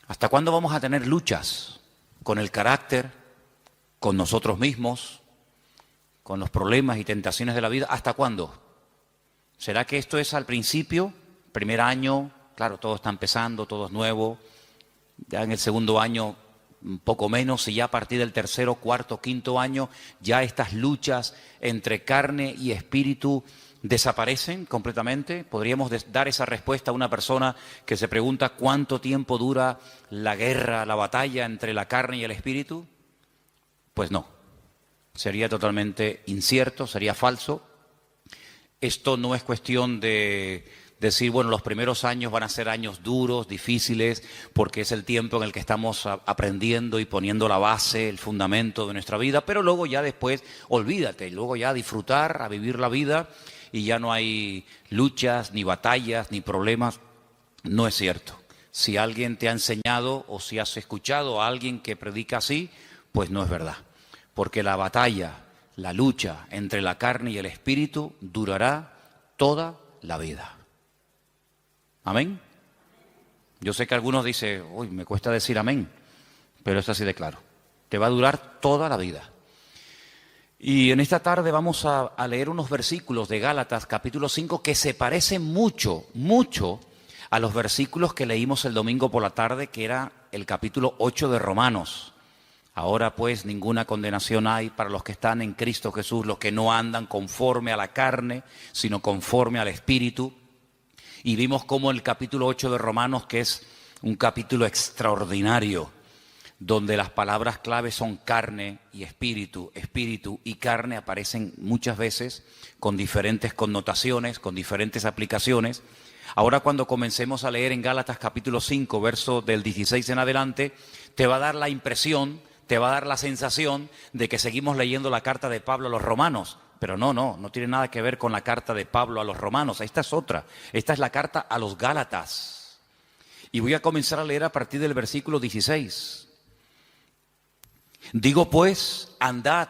¿Hasta cuándo vamos a tener luchas con el carácter, con nosotros mismos, con los problemas y tentaciones de la vida? ¿Hasta cuándo? ¿Será que esto es al principio, primer año? Claro, todo está empezando, todo es nuevo. Ya en el segundo año un poco menos, y ya a partir del tercero, cuarto, quinto año, ya estas luchas entre carne y espíritu desaparecen completamente. ¿Podríamos dar esa respuesta a una persona que se pregunta cuánto tiempo dura la guerra, la batalla entre la carne y el espíritu? Pues no, sería totalmente incierto, sería falso. Esto no es cuestión de decir, bueno, los primeros años van a ser años duros, difíciles, porque es el tiempo en el que estamos aprendiendo y poniendo la base, el fundamento de nuestra vida, pero luego ya después, olvídate, luego ya a disfrutar, a vivir la vida, y ya no hay luchas, ni batallas, ni problemas. No es cierto. Si alguien te ha enseñado o si has escuchado a alguien que predica así, pues no es verdad. Porque la batalla, la lucha entre la carne y el espíritu durará toda la vida. ¿Amén? Yo sé que algunos dicen, uy, me cuesta decir amén, pero es así de claro. Te va a durar toda la vida. Y en esta tarde vamos a leer unos versículos de Gálatas, capítulo 5, que se parecen mucho, mucho a los versículos que leímos el domingo por la tarde, que era el capítulo 8 de Romanos. Ahora pues ninguna condenación hay para los que están en Cristo Jesús, los que no andan conforme a la carne, sino conforme al Espíritu. Y vimos cómo el capítulo 8 de Romanos, que es un capítulo extraordinario, donde las palabras clave son carne y espíritu, espíritu y carne, aparecen muchas veces con diferentes connotaciones, con diferentes aplicaciones. Ahora cuando comencemos a leer en Gálatas capítulo 5, verso del 16 en adelante, te va a dar la impresión, te va a dar la sensación de que seguimos leyendo la carta de Pablo a los romanos. Pero no tiene nada que ver con la carta de Pablo a los romanos. Esta es otra. Esta es la carta a los Gálatas. Y voy a comenzar a leer a partir del versículo 16. Digo pues, andad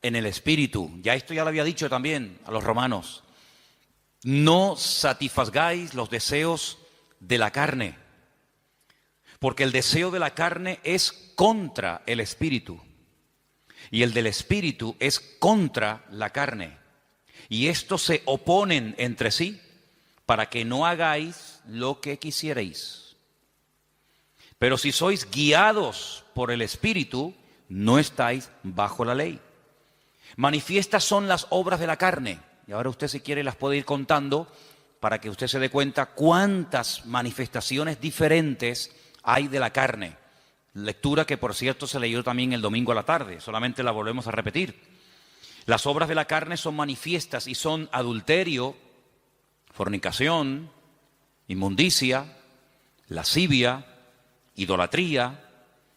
en el Espíritu. Ya esto ya lo había dicho también a los romanos. No satisfagáis los deseos de la carne, porque el deseo de la carne es contra el Espíritu, y el del Espíritu es contra la carne. Y estos se oponen entre sí para que no hagáis lo que quisierais. Pero si sois guiados por el Espíritu, no estáis bajo la ley. Manifiestas son las obras de la carne. Y ahora usted, si quiere, las puede ir contando para que usted se dé cuenta cuántas manifestaciones diferentes hay de la carne. Lectura que, por cierto, se leyó también el domingo a la tarde. Solamente la volvemos a repetir. Las obras de la carne son manifiestas y son adulterio, fornicación, inmundicia, lascivia, idolatría,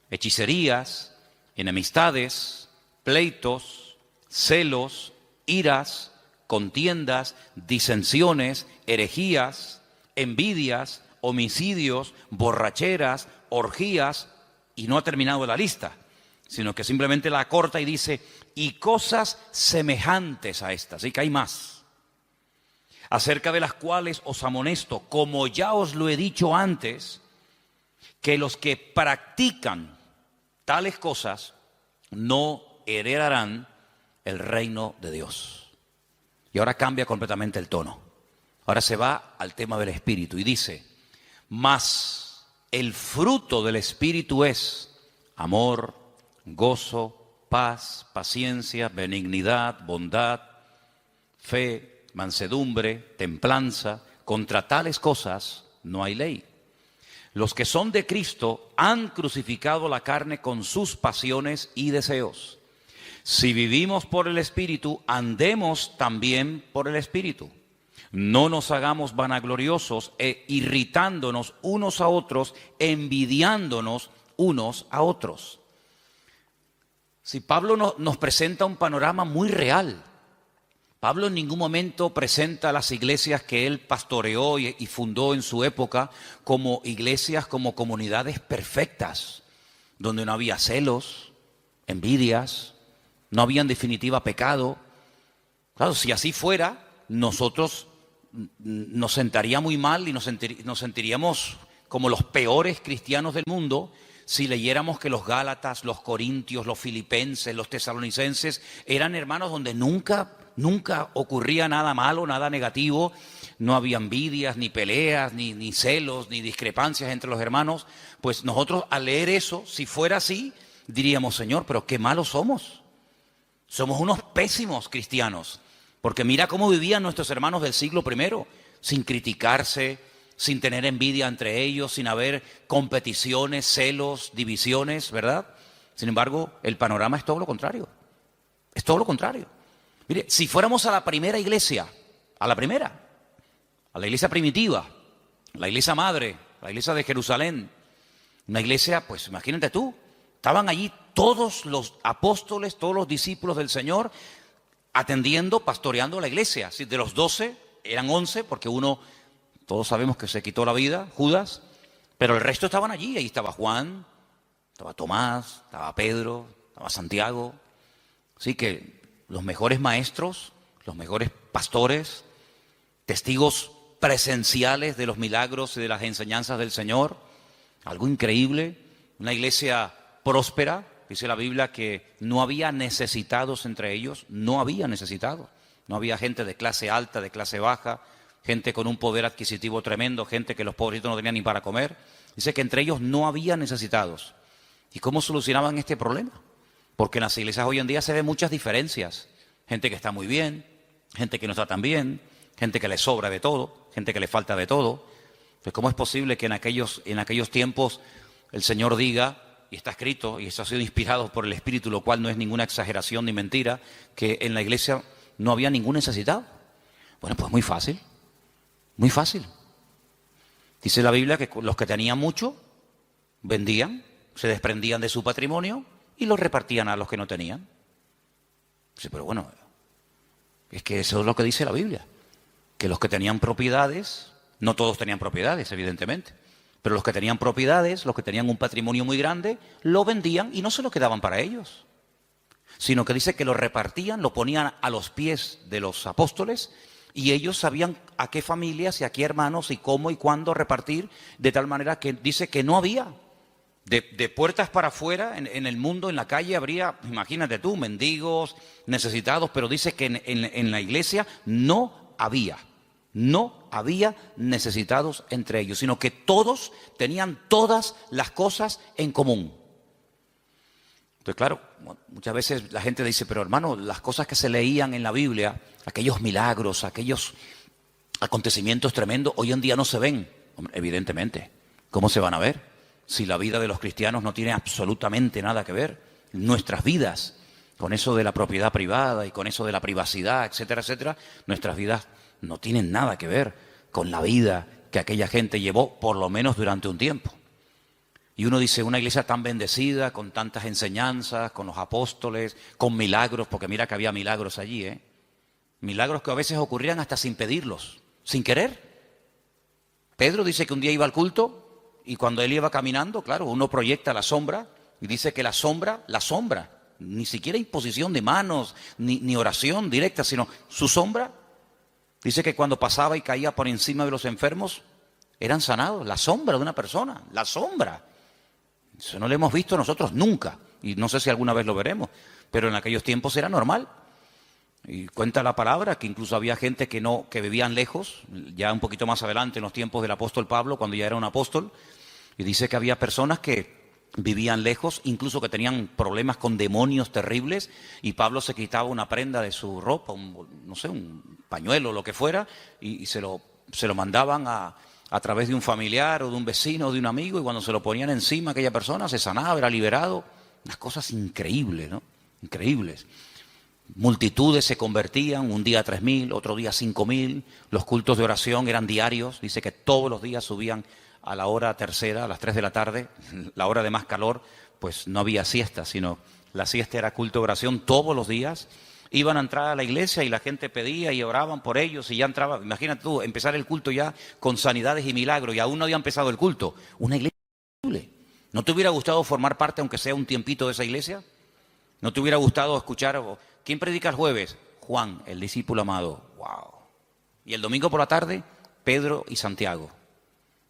hechicerías, enemistades, pleitos, celos, iras, contiendas, disensiones, herejías, envidias, homicidios, borracheras, orgías, y no ha terminado la lista, sino que simplemente la acorta y dice, y cosas semejantes a estas, y que hay más, acerca de las cuales os amonesto, como ya os lo he dicho antes, que los que practican tales cosas no heredarán el reino de Dios. Y ahora cambia completamente el tono. Ahora se va al tema del Espíritu y dice, mas el fruto del Espíritu es amor, gozo, paz, paciencia, benignidad, bondad, fe, mansedumbre, templanza. Contra tales cosas no hay ley. Los que son de Cristo han crucificado la carne con sus pasiones y deseos. Si vivimos por el Espíritu, andemos también por el Espíritu. No nos hagamos vanagloriosos e irritándonos unos a otros, envidiándonos unos a otros. Si Pablo nos presenta un panorama muy real. Pablo en ningún momento presenta a las iglesias que él pastoreó y fundó en su época como iglesias, como comunidades perfectas, donde no había celos, envidias, no había en definitiva pecado. Claro, si así fuera, nosotros nos sentaría muy mal y nos sentiríamos como los peores cristianos del mundo si leyéramos que los Gálatas, los Corintios, los Filipenses, los Tesalonicenses eran hermanos donde nunca ocurría nada malo, nada negativo, no había envidias, ni peleas, ni celos, ni discrepancias entre los hermanos. Pues nosotros al leer eso, si fuera así, diríamos, Señor, pero qué malos somos. Somos unos pésimos cristianos, porque mira cómo vivían nuestros hermanos del siglo I, sin criticarse, sin tener envidia entre ellos, sin haber competiciones, celos, divisiones, ¿verdad? Sin embargo, el panorama es todo lo contrario. Es todo lo contrario. Mire, si fuéramos a la primera iglesia, a la iglesia primitiva, la iglesia madre, la iglesia de Jerusalén, una iglesia, pues imagínate tú, estaban allí todos los apóstoles, todos los discípulos del Señor, atendiendo, pastoreando la iglesia. De los 12, eran 11, porque uno, todos sabemos que se quitó la vida, Judas, pero el resto estaban allí. Ahí estaba Juan, estaba Tomás, estaba Pedro, estaba Santiago. Así que los mejores maestros, los mejores pastores, testigos presenciales de los milagros y de las enseñanzas del Señor. Algo increíble, una iglesia próspera. Dice la Biblia que no había necesitados entre ellos, no había necesitados. No había gente de clase alta, de clase baja, gente con un poder adquisitivo tremendo, gente que los pobrecitos no tenían ni para comer. Dice que entre ellos no había necesitados. ¿Y cómo solucionaban este problema? Porque en las iglesias hoy en día se ven muchas diferencias. Gente que está muy bien, gente que no está tan bien, gente que le sobra de todo, gente que le falta de todo. Pues ¿cómo es posible que en aquellos tiempos el Señor diga, y está escrito, y esto ha sido inspirado por el Espíritu, lo cual no es ninguna exageración ni mentira, que en la iglesia no había ningún necesitado? Bueno, pues muy fácil, muy fácil. Dice la Biblia que los que tenían mucho vendían, se desprendían de su patrimonio y lo repartían a los que no tenían. Sí, pero bueno, es que eso es lo que dice la Biblia, que los que tenían propiedades, no todos tenían propiedades, evidentemente, pero los que tenían propiedades, los que tenían un patrimonio muy grande, lo vendían y no se lo quedaban para ellos, sino que dice que lo repartían, lo ponían a los pies de los apóstoles y ellos sabían a qué familias y a qué hermanos y cómo y cuándo repartir, de tal manera que dice que no había. De puertas para afuera, en el mundo, en la calle, habría, imagínate tú, mendigos, necesitados, pero dice que en la iglesia no había necesitados entre ellos, sino que todos tenían todas las cosas en común. Entonces, claro, muchas veces la gente dice, pero hermano, las cosas que se leían en la Biblia, aquellos milagros, aquellos acontecimientos tremendos, hoy en día no se ven. Hombre, evidentemente, ¿cómo se van a ver? Si la vida de los cristianos no tiene absolutamente nada que ver, nuestras vidas, con eso de la propiedad privada y con eso de la privacidad, etcétera, etcétera, nuestras vidas no tienen nada que ver con la vida que aquella gente llevó, por lo menos durante un tiempo. Y uno dice, una iglesia tan bendecida, con tantas enseñanzas, con los apóstoles, con milagros, porque mira que había milagros allí, milagros que a veces ocurrían hasta sin pedirlos, sin querer. Pedro dice que un día iba al culto y cuando él iba caminando, claro, uno proyecta la sombra y dice que la sombra, ni siquiera imposición de manos, ni oración directa, sino su sombra. Dice que cuando pasaba y caía por encima de los enfermos, eran sanados. La sombra de una persona, la sombra. Eso no lo hemos visto nosotros nunca. Y no sé si alguna vez lo veremos. Pero en aquellos tiempos era normal. Y cuenta la palabra que incluso había gente que vivían lejos, ya un poquito más adelante en los tiempos del apóstol Pablo, cuando ya era un apóstol. Y dice que había personas que vivían lejos, incluso que tenían problemas con demonios terribles, y Pablo se quitaba una prenda de su ropa, un pañuelo o lo que fuera, y se lo mandaban a través de un familiar o de un vecino o de un amigo, y cuando se lo ponían encima aquella persona se sanaba, era liberado. Unas cosas increíbles, ¿no? Increíbles. Multitudes se convertían, un día 3.000, otro día 5.000, los cultos de oración eran diarios, dice que todos los días subían a la hora tercera, a las 3 de la tarde, la hora de más calor, pues no había siesta, sino la siesta era culto de oración todos los días. Iban a entrar a la iglesia y la gente pedía y oraban por ellos y ya entraba. Imagínate tú, empezar el culto ya con sanidades y milagros y aún no había empezado el culto. Una iglesia increíble. ¿No te hubiera gustado formar parte, aunque sea un tiempito, de esa iglesia? ¿No te hubiera gustado escuchar? ¿Quién predica el jueves? Juan, el discípulo amado. ¡Wow! Y el domingo por la tarde, Pedro y Santiago.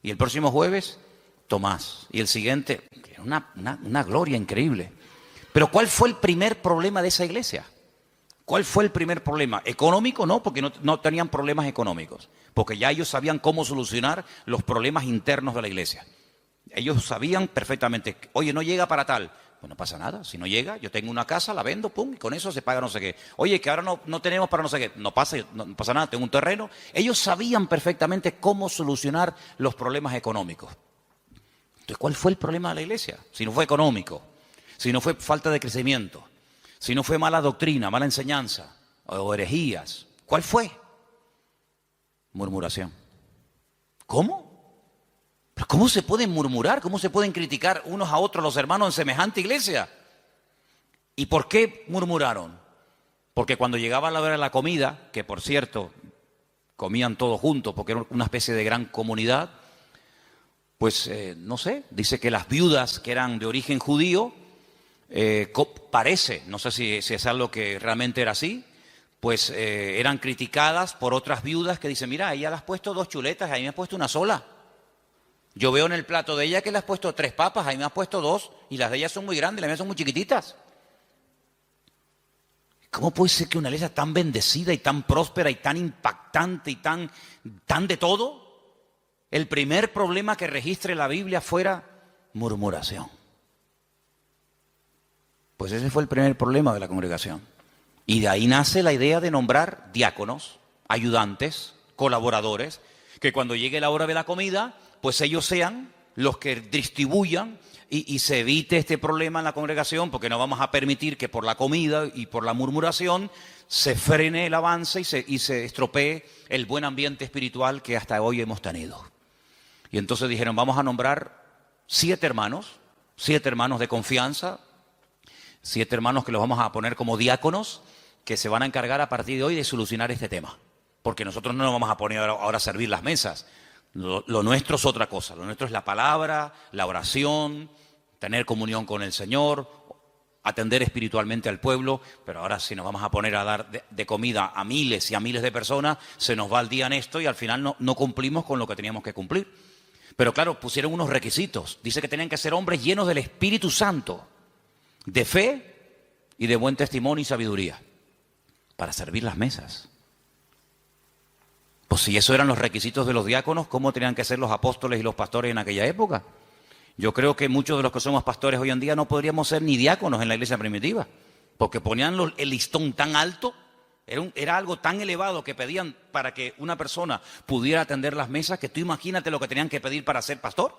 Y el próximo jueves, Tomás. Y el siguiente, una gloria increíble. Pero ¿cuál fue el primer problema de esa iglesia? ¿Cuál fue el primer problema? ¿Económico? No, porque no tenían problemas económicos. Porque ya ellos sabían cómo solucionar los problemas internos de la iglesia. Ellos sabían perfectamente, oye, no llega para tal. Pues no pasa nada, si no llega, yo tengo una casa, la vendo, pum, y con eso se paga no sé qué. Oye, que ahora no tenemos para no sé qué. No pasa nada, tengo un terreno. Ellos sabían perfectamente cómo solucionar los problemas económicos. Entonces, ¿cuál fue el problema de la iglesia? Si no fue económico, si no fue falta de crecimiento, si no fue mala doctrina, mala enseñanza o herejías, ¿cuál fue? Murmuración. ¿Cómo? ¿Pero cómo se pueden murmurar? ¿Cómo se pueden criticar unos a otros los hermanos en semejante iglesia? ¿Y por qué murmuraron? Porque cuando llegaba la hora de la comida, que por cierto, comían todos juntos porque era una especie de gran comunidad, pues no sé, dice que las viudas que eran de origen judío, parece, no sé si es algo que realmente era así, pues eran criticadas por otras viudas que dicen, mira, ella le has puesto 2 chuletas, a mí me has puesto una sola. Yo veo en el plato de ella que le has puesto 3 papas, a mí me has puesto 2, y las de ella son muy grandes, las mías son muy chiquititas. ¿Cómo puede ser que una iglesia tan bendecida y tan próspera y tan impactante y tan de todo, el primer problema que registre la Biblia fuera murmuración? Pues ese fue el primer problema de la congregación. Y de ahí nace la idea de nombrar diáconos, ayudantes, colaboradores, que cuando llegue la hora de la comida, pues ellos sean los que distribuyan y se evite este problema en la congregación, porque no vamos a permitir que por la comida y por la murmuración se frene el avance y se estropee el buen ambiente espiritual que hasta hoy hemos tenido. Y entonces dijeron, vamos a nombrar 7 hermanos de confianza, 7 hermanos que los vamos a poner como diáconos, que se van a encargar a partir de hoy de solucionar este tema. Porque nosotros no nos vamos a poner ahora a servir las mesas. Lo nuestro es otra cosa. Lo nuestro es la palabra, la oración, tener comunión con el Señor, atender espiritualmente al pueblo. Pero ahora si nos vamos a poner a dar de comida a miles y a miles de personas, se nos va el día en esto y al final no cumplimos con lo que teníamos que cumplir. Pero claro, pusieron unos requisitos. Dice que tenían que ser hombres llenos del Espíritu Santo, de fe y de buen testimonio y sabiduría, para servir las mesas. Pues si esos eran los requisitos de los diáconos, ¿cómo tenían que ser los apóstoles y los pastores en aquella época? Yo creo que muchos de los que somos pastores hoy en día no podríamos ser ni diáconos en la iglesia primitiva, porque ponían el listón tan alto, era algo tan elevado que pedían para que una persona pudiera atender las mesas, que tú imagínate lo que tenían que pedir para ser pastor.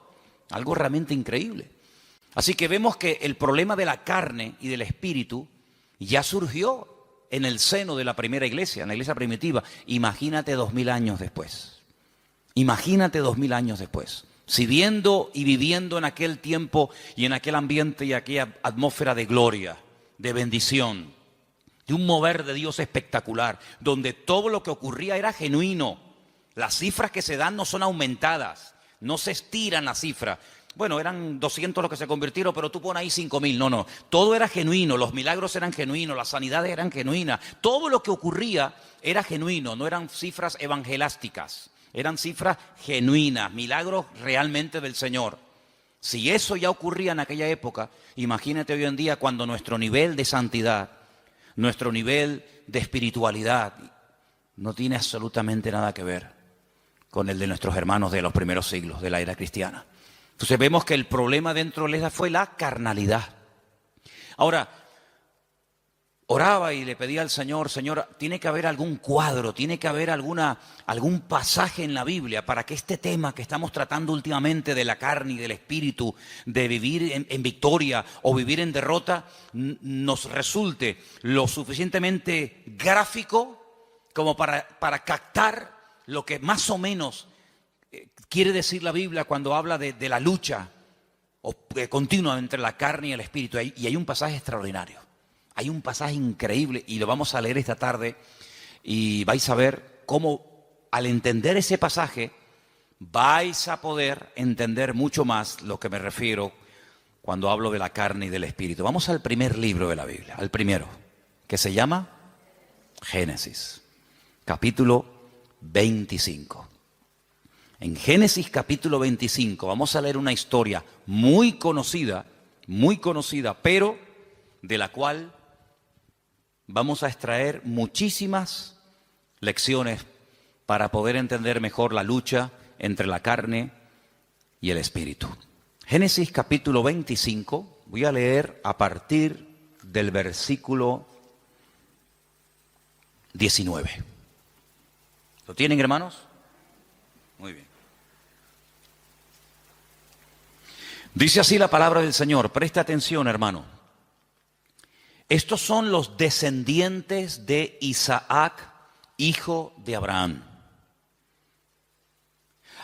Algo realmente increíble. Así que vemos que el problema de la carne y del espíritu ya surgió en el seno de la primera iglesia, en la iglesia primitiva. Imagínate 2000 años después. Imagínate 2000 años después. Si viendo y viviendo en aquel tiempo y en aquel ambiente y aquella atmósfera de gloria, de bendición, de un mover de Dios espectacular, donde todo lo que ocurría era genuino. Las cifras que se dan no son aumentadas, no se estiran las cifras. Bueno, eran 200 los que se convirtieron, pero tú pones ahí 5000. No. Todo era genuino, los milagros eran genuinos, las sanidades eran genuinas. Todo lo que ocurría era genuino, no eran cifras evangelásticas. Eran cifras genuinas, milagros realmente del Señor. Si eso ya ocurría en aquella época, imagínate hoy en día cuando nuestro nivel de santidad, nuestro nivel de espiritualidad no tiene absolutamente nada que ver con el de nuestros hermanos de los primeros siglos de la era cristiana. Entonces vemos que el problema dentro de la iglesia fue la carnalidad. Ahora, oraba y le pedía al Señor, Señor, tiene que haber algún cuadro, tiene que haber algún pasaje en la Biblia para que este tema que estamos tratando últimamente de la carne y del espíritu, de vivir en victoria o vivir en derrota, nos resulte lo suficientemente gráfico como para captar lo que más o menos quiere decir la Biblia cuando habla de la lucha continua entre la carne y el espíritu. Y hay un pasaje extraordinario. Hay un pasaje increíble y lo vamos a leer esta tarde y vais a ver cómo al entender ese pasaje vais a poder entender mucho más lo que me refiero cuando hablo de la carne y del espíritu. Vamos al primer libro de la Biblia, al primero, que se llama Génesis, capítulo 25. En Génesis capítulo 25 vamos a leer una historia muy conocida, pero de la cual vamos a extraer muchísimas lecciones para poder entender mejor la lucha entre la carne y el espíritu. Génesis capítulo 25, voy a leer a partir del versículo 19. ¿Lo tienen, hermanos? Muy bien. Dice así la palabra del Señor. Presta atención, hermano. Estos son los descendientes de Isaac, hijo de Abraham.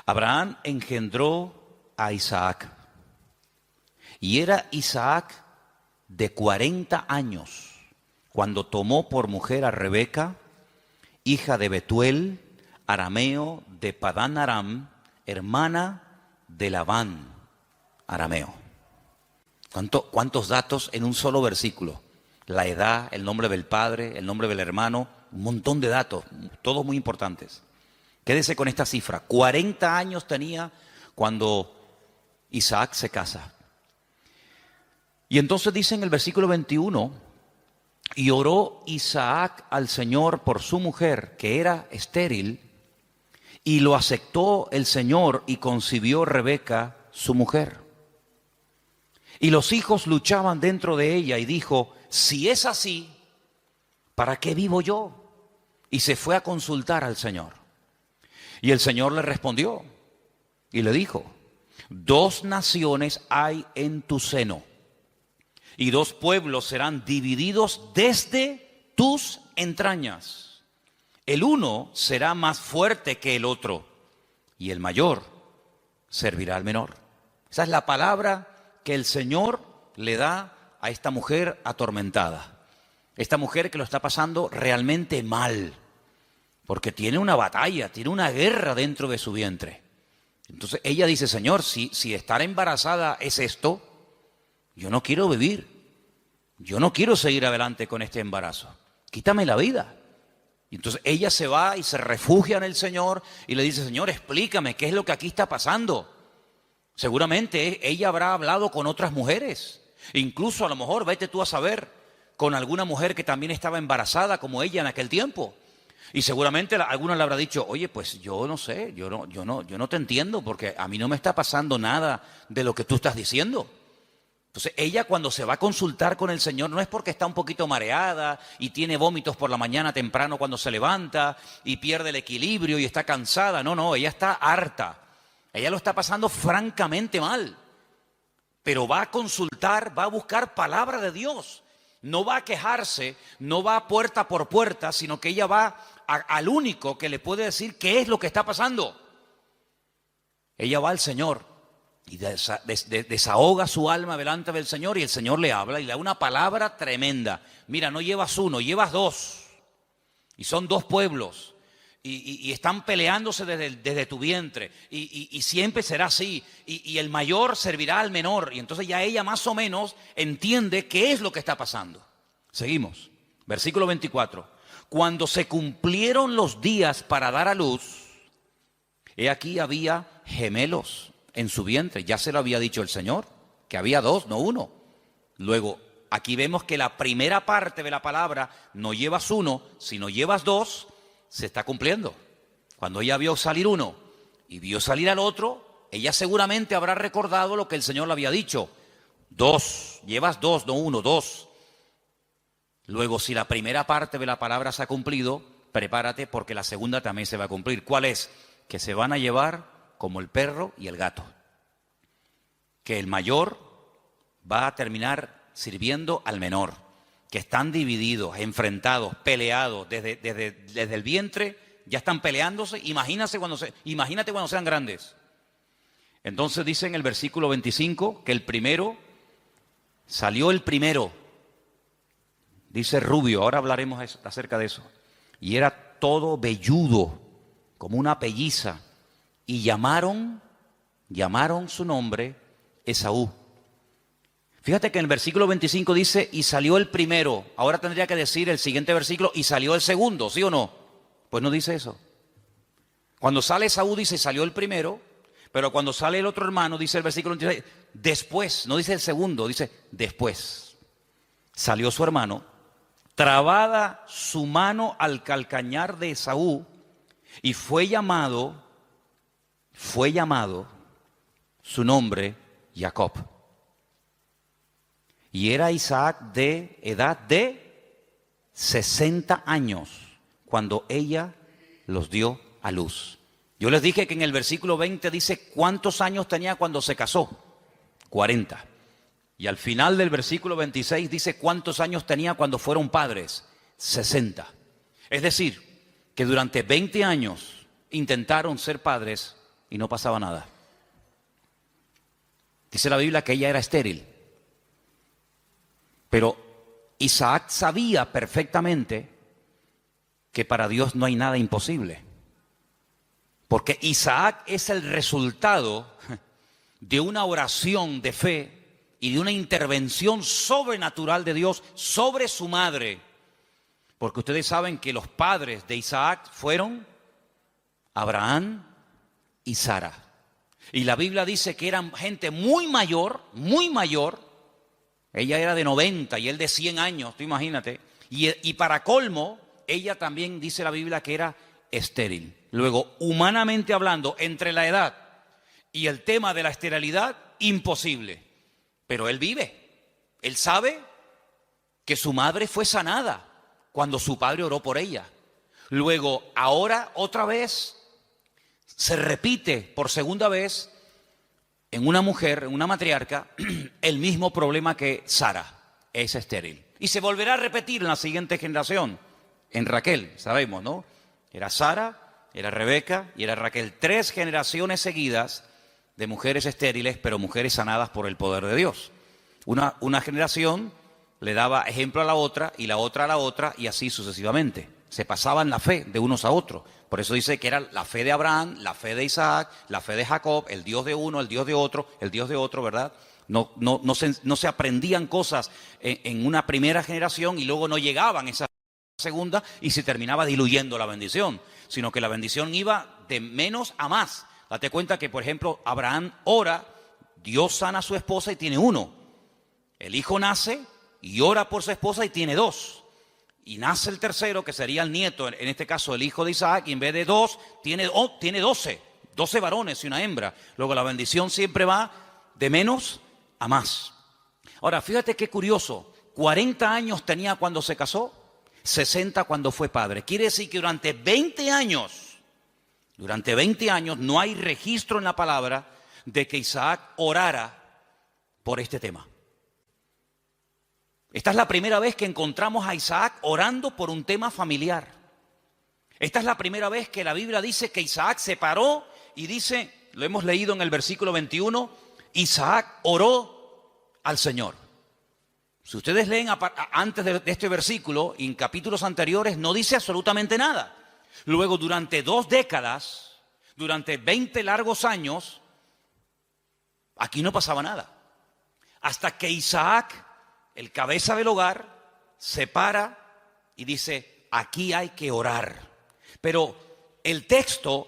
Abraham engendró a Isaac. Y era Isaac de 40 años cuando tomó por mujer a Rebeca, hija de Betuel, arameo de Padán Aram, hermana de Labán, arameo. ¿Cuántos datos en un solo versículo? La edad, el nombre del padre, el nombre del hermano, un montón de datos, todos muy importantes. Quédese con esta cifra. 40 años tenía cuando Isaac se casa. Y entonces dice en el versículo 21, y oró Isaac al Señor por su mujer, que era estéril, y lo aceptó el Señor y concibió Rebeca, su mujer. Y los hijos luchaban dentro de ella y dijo, si es así, ¿para qué vivo yo? Y se fue a consultar al Señor. Y el Señor le respondió y le dijo, 2 naciones hay en tu seno, y 2 pueblos serán divididos desde tus entrañas. El uno será más fuerte que el otro, y el mayor servirá al menor. Esa es la palabra que el Señor le da a esta mujer atormentada. Esta mujer que lo está pasando realmente mal, porque tiene una batalla, tiene una guerra dentro de su vientre. Entonces ella dice, Señor, si estar embarazada es esto, yo no quiero vivir, yo no quiero seguir adelante con este embarazo, quítame la vida. Y entonces ella se va y se refugia en el Señor y le dice, Señor, explícame qué es lo que aquí está pasando. Seguramente ella habrá hablado con otras mujeres, incluso a lo mejor, vete tú a saber, con alguna mujer que también estaba embarazada como ella en aquel tiempo. Y seguramente alguna le habrá dicho, oye, pues yo no sé, yo no te entiendo porque a mí no me está pasando nada de lo que tú estás diciendo. Entonces ella cuando se va a consultar con el Señor no es porque está un poquito mareada y tiene vómitos por la mañana temprano cuando se levanta y pierde el equilibrio y está cansada. No, ella está harta. Ella lo está pasando francamente mal. Pero va a consultar, va a buscar palabra de Dios. No va a quejarse, no va puerta por puerta, sino que ella va al único que le puede decir qué es lo que está pasando. Ella va al Señor y desahoga su alma delante del Señor y el Señor le habla y le da una palabra tremenda. Mira, no llevas 1, llevas 2. Y son 2 pueblos. Y están peleándose desde tu vientre. Y siempre será así. Y el mayor servirá al menor. Y entonces ya ella más o menos entiende qué es lo que está pasando. Seguimos. Versículo 24. Cuando se cumplieron los días para dar a luz, he aquí había gemelos en su vientre. Ya se lo había dicho el Señor, que había 2, no 1. Luego, aquí vemos que la primera parte de la palabra, no llevas 1, sino llevas 2, se está cumpliendo. Cuando ella vio salir 1 y vio salir al otro, ella seguramente habrá recordado lo que el Señor le había dicho. 2, llevas 2, no 1, 2. Luego, si la primera parte de la palabra se ha cumplido, prepárate porque la segunda también se va a cumplir. ¿Cuál es? Que se van a llevar como el perro y el gato. Que el mayor va a terminar sirviendo al menor. Que están divididos, enfrentados, peleados desde el vientre, ya están peleándose. Imagínate cuando sean grandes. Entonces dice en el versículo 25 que salió el primero. Dice rubio, ahora hablaremos acerca de eso. Y era todo velludo, como una pelliza. Y llamaron su nombre Esaú. Fíjate que en el versículo 25 dice, y salió el primero. Ahora tendría que decir el siguiente versículo, y salió el segundo, ¿sí o no? Pues no dice eso. Cuando sale Esaú dice salió el primero, pero cuando sale el otro hermano, dice el versículo 26, después, no dice el segundo, dice después. Salió su hermano, trabada su mano al calcañar de Esaú, y fue llamado su nombre Jacob. Y era Isaac de edad de 60 años cuando ella los dio a luz. Yo les dije que en el versículo 20 dice cuántos años tenía cuando se casó. 40. Y al final del versículo 26 dice cuántos años tenía cuando fueron padres. 60. Es decir, que durante 20 años intentaron ser padres y no pasaba nada. Dice la Biblia que ella era estéril. Pero Isaac sabía perfectamente que para Dios no hay nada imposible. Porque Isaac es el resultado de una oración de fe y de una intervención sobrenatural de Dios sobre su madre. Porque ustedes saben que los padres de Isaac fueron Abraham y Sara. Y la Biblia dice que eran gente muy mayor. Ella era de 90 y él de 100 años, tú imagínate. Y para colmo, ella también dice la Biblia que era estéril. Luego, humanamente hablando, entre la edad y el tema de la esterilidad, imposible. Pero él vive. Él sabe que su madre fue sanada cuando su padre oró por ella. Luego, ahora otra vez se repite por segunda vez en una mujer, en una matriarca, el mismo problema que Sara, es estéril. Y se volverá a repetir en la siguiente generación, en Raquel, sabemos, ¿no? Era Sara, era Rebeca y era Raquel. 3 generaciones seguidas de mujeres estériles, pero mujeres sanadas por el poder de Dios. Una generación le daba ejemplo a la otra y la otra a la otra y así sucesivamente. Se pasaban la fe de unos a otros. Por eso dice que era la fe de Abraham, la fe de Isaac, la fe de Jacob, el Dios de uno, el Dios de otro, el Dios de otro, ¿verdad? No se aprendían cosas en una primera generación y luego no llegaban esa segunda y se terminaba diluyendo la bendición, sino que la bendición iba de menos a más. Date cuenta que, por ejemplo, Abraham ora, Dios sana a su esposa y tiene 1. El hijo nace y ora por su esposa y tiene 2. Y nace el tercero, que sería el nieto, en este caso el hijo de Isaac, y en vez de 2, tiene 12 varones y una hembra. Luego la bendición siempre va de menos a más. Ahora, fíjate qué curioso, 40 años tenía cuando se casó, 60 cuando fue padre. Quiere decir que durante 20 años no hay registro en la palabra de que Isaac orara por este tema. Esta es la primera vez que encontramos a Isaac orando por un tema familiar. Esta es la primera vez que la Biblia dice que Isaac se paró y dice, lo hemos leído en el versículo 21, Isaac oró al Señor. Si ustedes leen antes de este versículo y en capítulos anteriores, no dice absolutamente nada. Luego, durante 2 décadas, durante 20 largos años, aquí no pasaba nada. Hasta que Isaac, el cabeza del hogar, se para y dice, aquí hay que orar. Pero el texto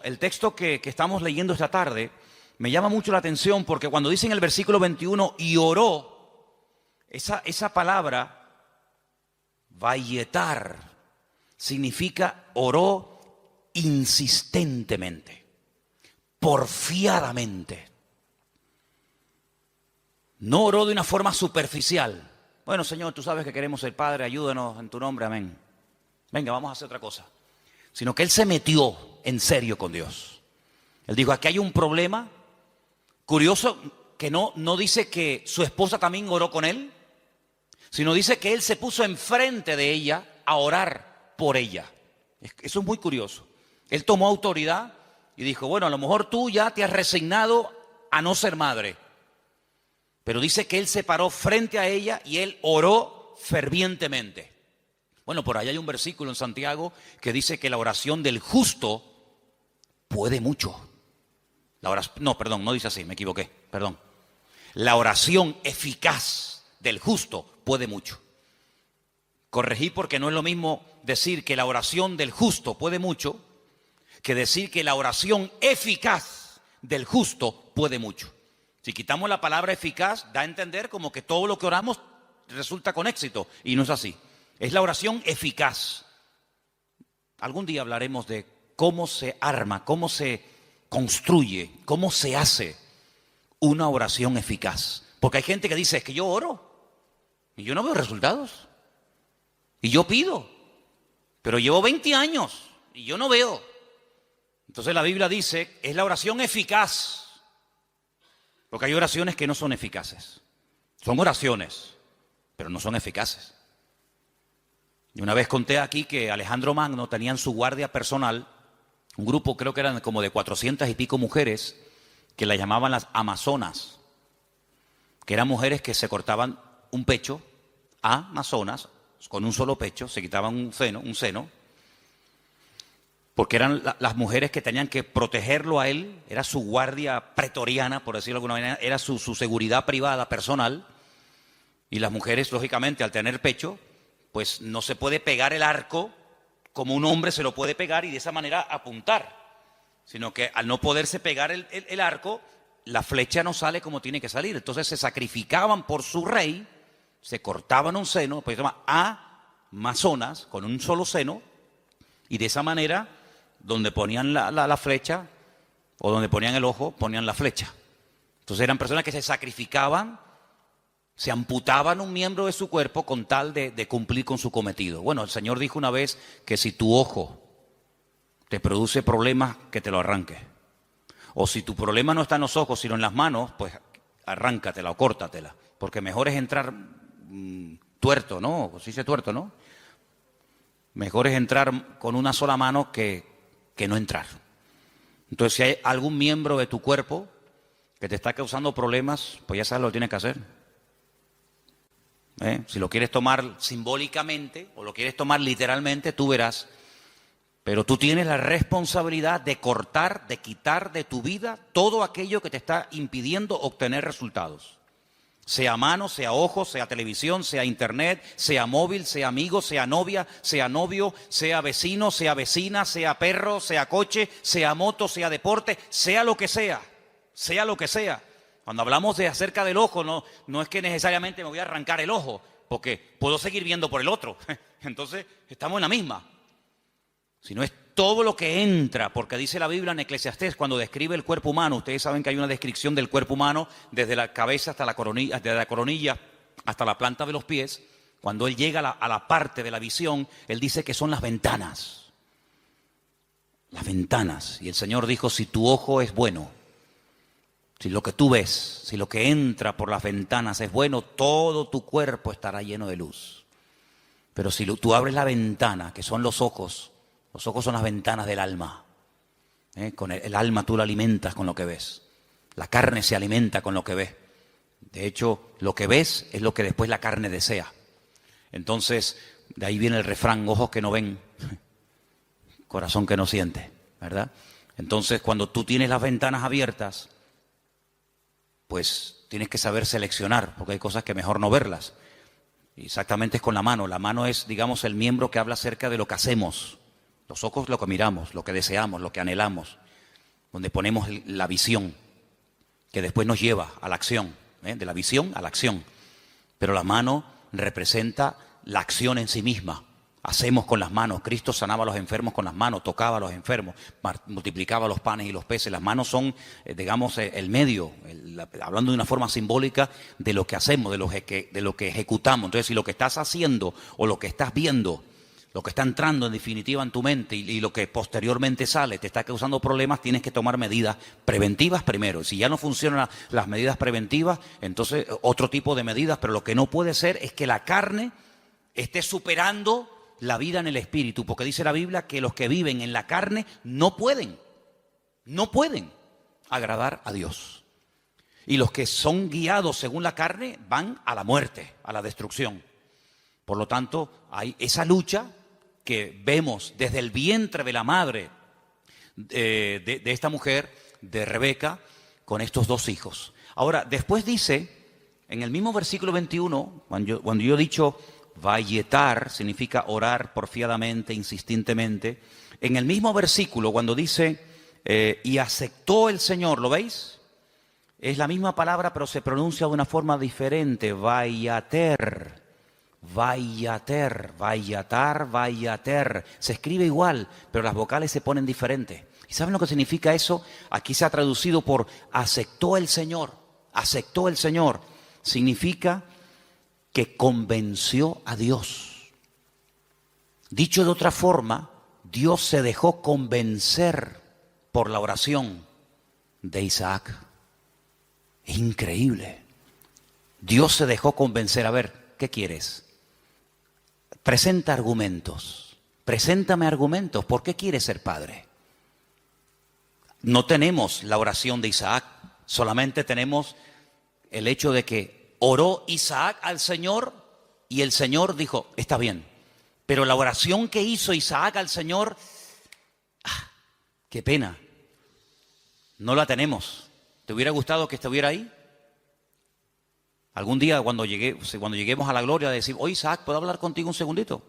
que estamos leyendo esta tarde me llama mucho la atención porque cuando dice en el versículo 21, y oró, esa palabra, vayetar, significa oró insistentemente, porfiadamente. No oró de una forma superficial. Bueno, Señor, tú sabes que queremos ser padre, ayúdanos en tu nombre, amén. Venga, vamos a hacer otra cosa. Sino que él se metió en serio con Dios. Él dijo, aquí hay un problema. Curioso que no dice que su esposa también oró con él, sino dice que él se puso enfrente de ella a orar por ella. Eso es muy curioso. Él tomó autoridad y dijo, bueno, a lo mejor tú ya te has resignado a no ser madre. Pero dice que él se paró frente a ella y él oró fervientemente. Bueno, por ahí hay un versículo en Santiago que dice que la oración del justo puede mucho. No dice así, me equivoqué, perdón. La oración eficaz del justo puede mucho. Corregí porque no es lo mismo decir que la oración del justo puede mucho que decir que la oración eficaz del justo puede mucho. Si quitamos la palabra eficaz, da a entender como que todo lo que oramos resulta con éxito, y no es así. Es la oración eficaz. Algún día hablaremos de cómo se arma, cómo se construye, cómo se hace una oración eficaz. Porque hay gente que dice, es que yo oro y yo no veo resultados. Y yo pido, pero llevo 20 años y yo no veo. Entonces la Biblia dice, es la oración eficaz. Porque hay oraciones que no son eficaces. Son oraciones, pero no son eficaces. Y una vez conté aquí que Alejandro Magno tenía en su guardia personal un grupo, creo que eran como de 400 y pico mujeres, que la llamaban las amazonas, que eran mujeres que se cortaban un pecho, amazonas, con un solo pecho, se quitaban un seno, porque eran las mujeres que tenían que protegerlo a él, era su guardia pretoriana, por decirlo de alguna manera, era su seguridad privada, personal, y las mujeres, lógicamente, al tener pecho, pues no se puede pegar el arco como un hombre se lo puede pegar y de esa manera apuntar, sino que al no poderse pegar el arco, la flecha no sale como tiene que salir. Entonces se sacrificaban por su rey, se cortaban un seno, pues se llama amazonas, con un solo seno, y de esa manera, donde ponían la flecha, o donde ponían el ojo, ponían la flecha. Entonces eran personas que se sacrificaban, se amputaban un miembro de su cuerpo con tal de cumplir con su cometido. Bueno, el Señor dijo una vez que si tu ojo te produce problemas, que te lo arranque. O si tu problema no está en los ojos, sino en las manos, pues arráncatela o córtatela. Porque mejor es entrar tuerto, ¿no? Se dice tuerto, ¿no? Mejor es entrar con una sola mano que no entrar. Entonces, si hay algún miembro de tu cuerpo que te está causando problemas, pues ya sabes lo que tienes que hacer. Si lo quieres tomar simbólicamente o lo quieres tomar literalmente, tú verás. Pero tú tienes la responsabilidad de cortar, de quitar de tu vida todo aquello que te está impidiendo obtener resultados. Sea mano, sea ojo, sea televisión, sea internet, sea móvil, sea amigo, sea novia, sea novio, sea vecino, sea vecina, sea perro, sea coche, sea moto, sea deporte, sea lo que sea, sea lo que sea. Cuando hablamos de acerca del ojo, no es que necesariamente me voy a arrancar el ojo, porque puedo seguir viendo por el otro. Entonces, estamos en la misma. Sino es todo lo que entra, porque dice la Biblia en Eclesiastés, cuando describe el cuerpo humano, ustedes saben que hay una descripción del cuerpo humano desde la cabeza hasta la coronilla, desde la coronilla hasta la planta de los pies. Cuando él llega a la parte de la visión, él dice que son las ventanas. Las ventanas. Y el Señor dijo, si tu ojo es bueno, si lo que tú ves, si lo que entra por las ventanas es bueno, todo tu cuerpo estará lleno de luz. Pero si tú abres la ventana, que son los ojos son las ventanas del alma. Con el alma tú la alimentas con lo que ves. La carne se alimenta con lo que ves. De hecho, lo que ves es lo que después la carne desea. Entonces, de ahí viene el refrán, ojos que no ven, corazón que no siente, ¿verdad? Entonces, cuando tú tienes las ventanas abiertas, pues tienes que saber seleccionar, porque hay cosas que mejor no verlas. Y exactamente es con la mano. La mano es, digamos, el miembro que habla acerca de lo que hacemos. Los ojos lo que miramos, lo que deseamos, lo que anhelamos, donde ponemos la visión, que después nos lleva a la acción, de la visión a la acción. Pero la mano representa la acción en sí misma. Hacemos con las manos. Cristo sanaba a los enfermos con las manos, tocaba a los enfermos, multiplicaba los panes y los peces. Las manos son, digamos, el medio, hablando de una forma simbólica de lo que hacemos, de lo que ejecutamos. Entonces, si lo que estás haciendo o lo que estás viendo, lo que está entrando en definitiva en tu mente y lo que posteriormente sale te está causando problemas, tienes que tomar medidas preventivas primero. Si ya no funcionan las medidas preventivas, entonces otro tipo de medidas. Pero lo que no puede ser es que la carne esté superando la vida en el espíritu, porque dice la Biblia que los que viven en la carne no pueden agradar a Dios. Y los que son guiados según la carne van a la muerte, a la destrucción. Por lo tanto, hay esa lucha que vemos desde el vientre de la madre de esta mujer, de Rebeca, con estos dos hijos. Ahora, después dice, en el mismo versículo 21, cuando yo he dicho vayetar, significa orar porfiadamente, insistentemente, En el mismo versículo, cuando dice, y aceptó el Señor, ¿lo veis? Es la misma palabra, pero se pronuncia de una forma diferente. Vayater, vayater, vayatar, vayater. Se escribe igual, pero las vocales se ponen diferentes. ¿Y saben lo que significa eso? Aquí se ha traducido por aceptó el Señor. Aceptó el Señor. Significa que convenció a Dios. Dicho de otra forma, Dios se dejó convencer por la oración de Isaac. Es increíble. Dios se dejó convencer. A ver, ¿qué quieres? Presenta argumentos. Preséntame argumentos. ¿Por qué quieres ser padre? No tenemos la oración de Isaac. Solamente tenemos el hecho de que oró Isaac al Señor y el Señor dijo, está bien. Pero la oración que hizo Isaac al Señor, qué pena, no la tenemos. ¿Te hubiera gustado que estuviera ahí? Algún día cuando lleguemos a la gloria decir, oye Isaac, ¿puedo hablar contigo un segundito?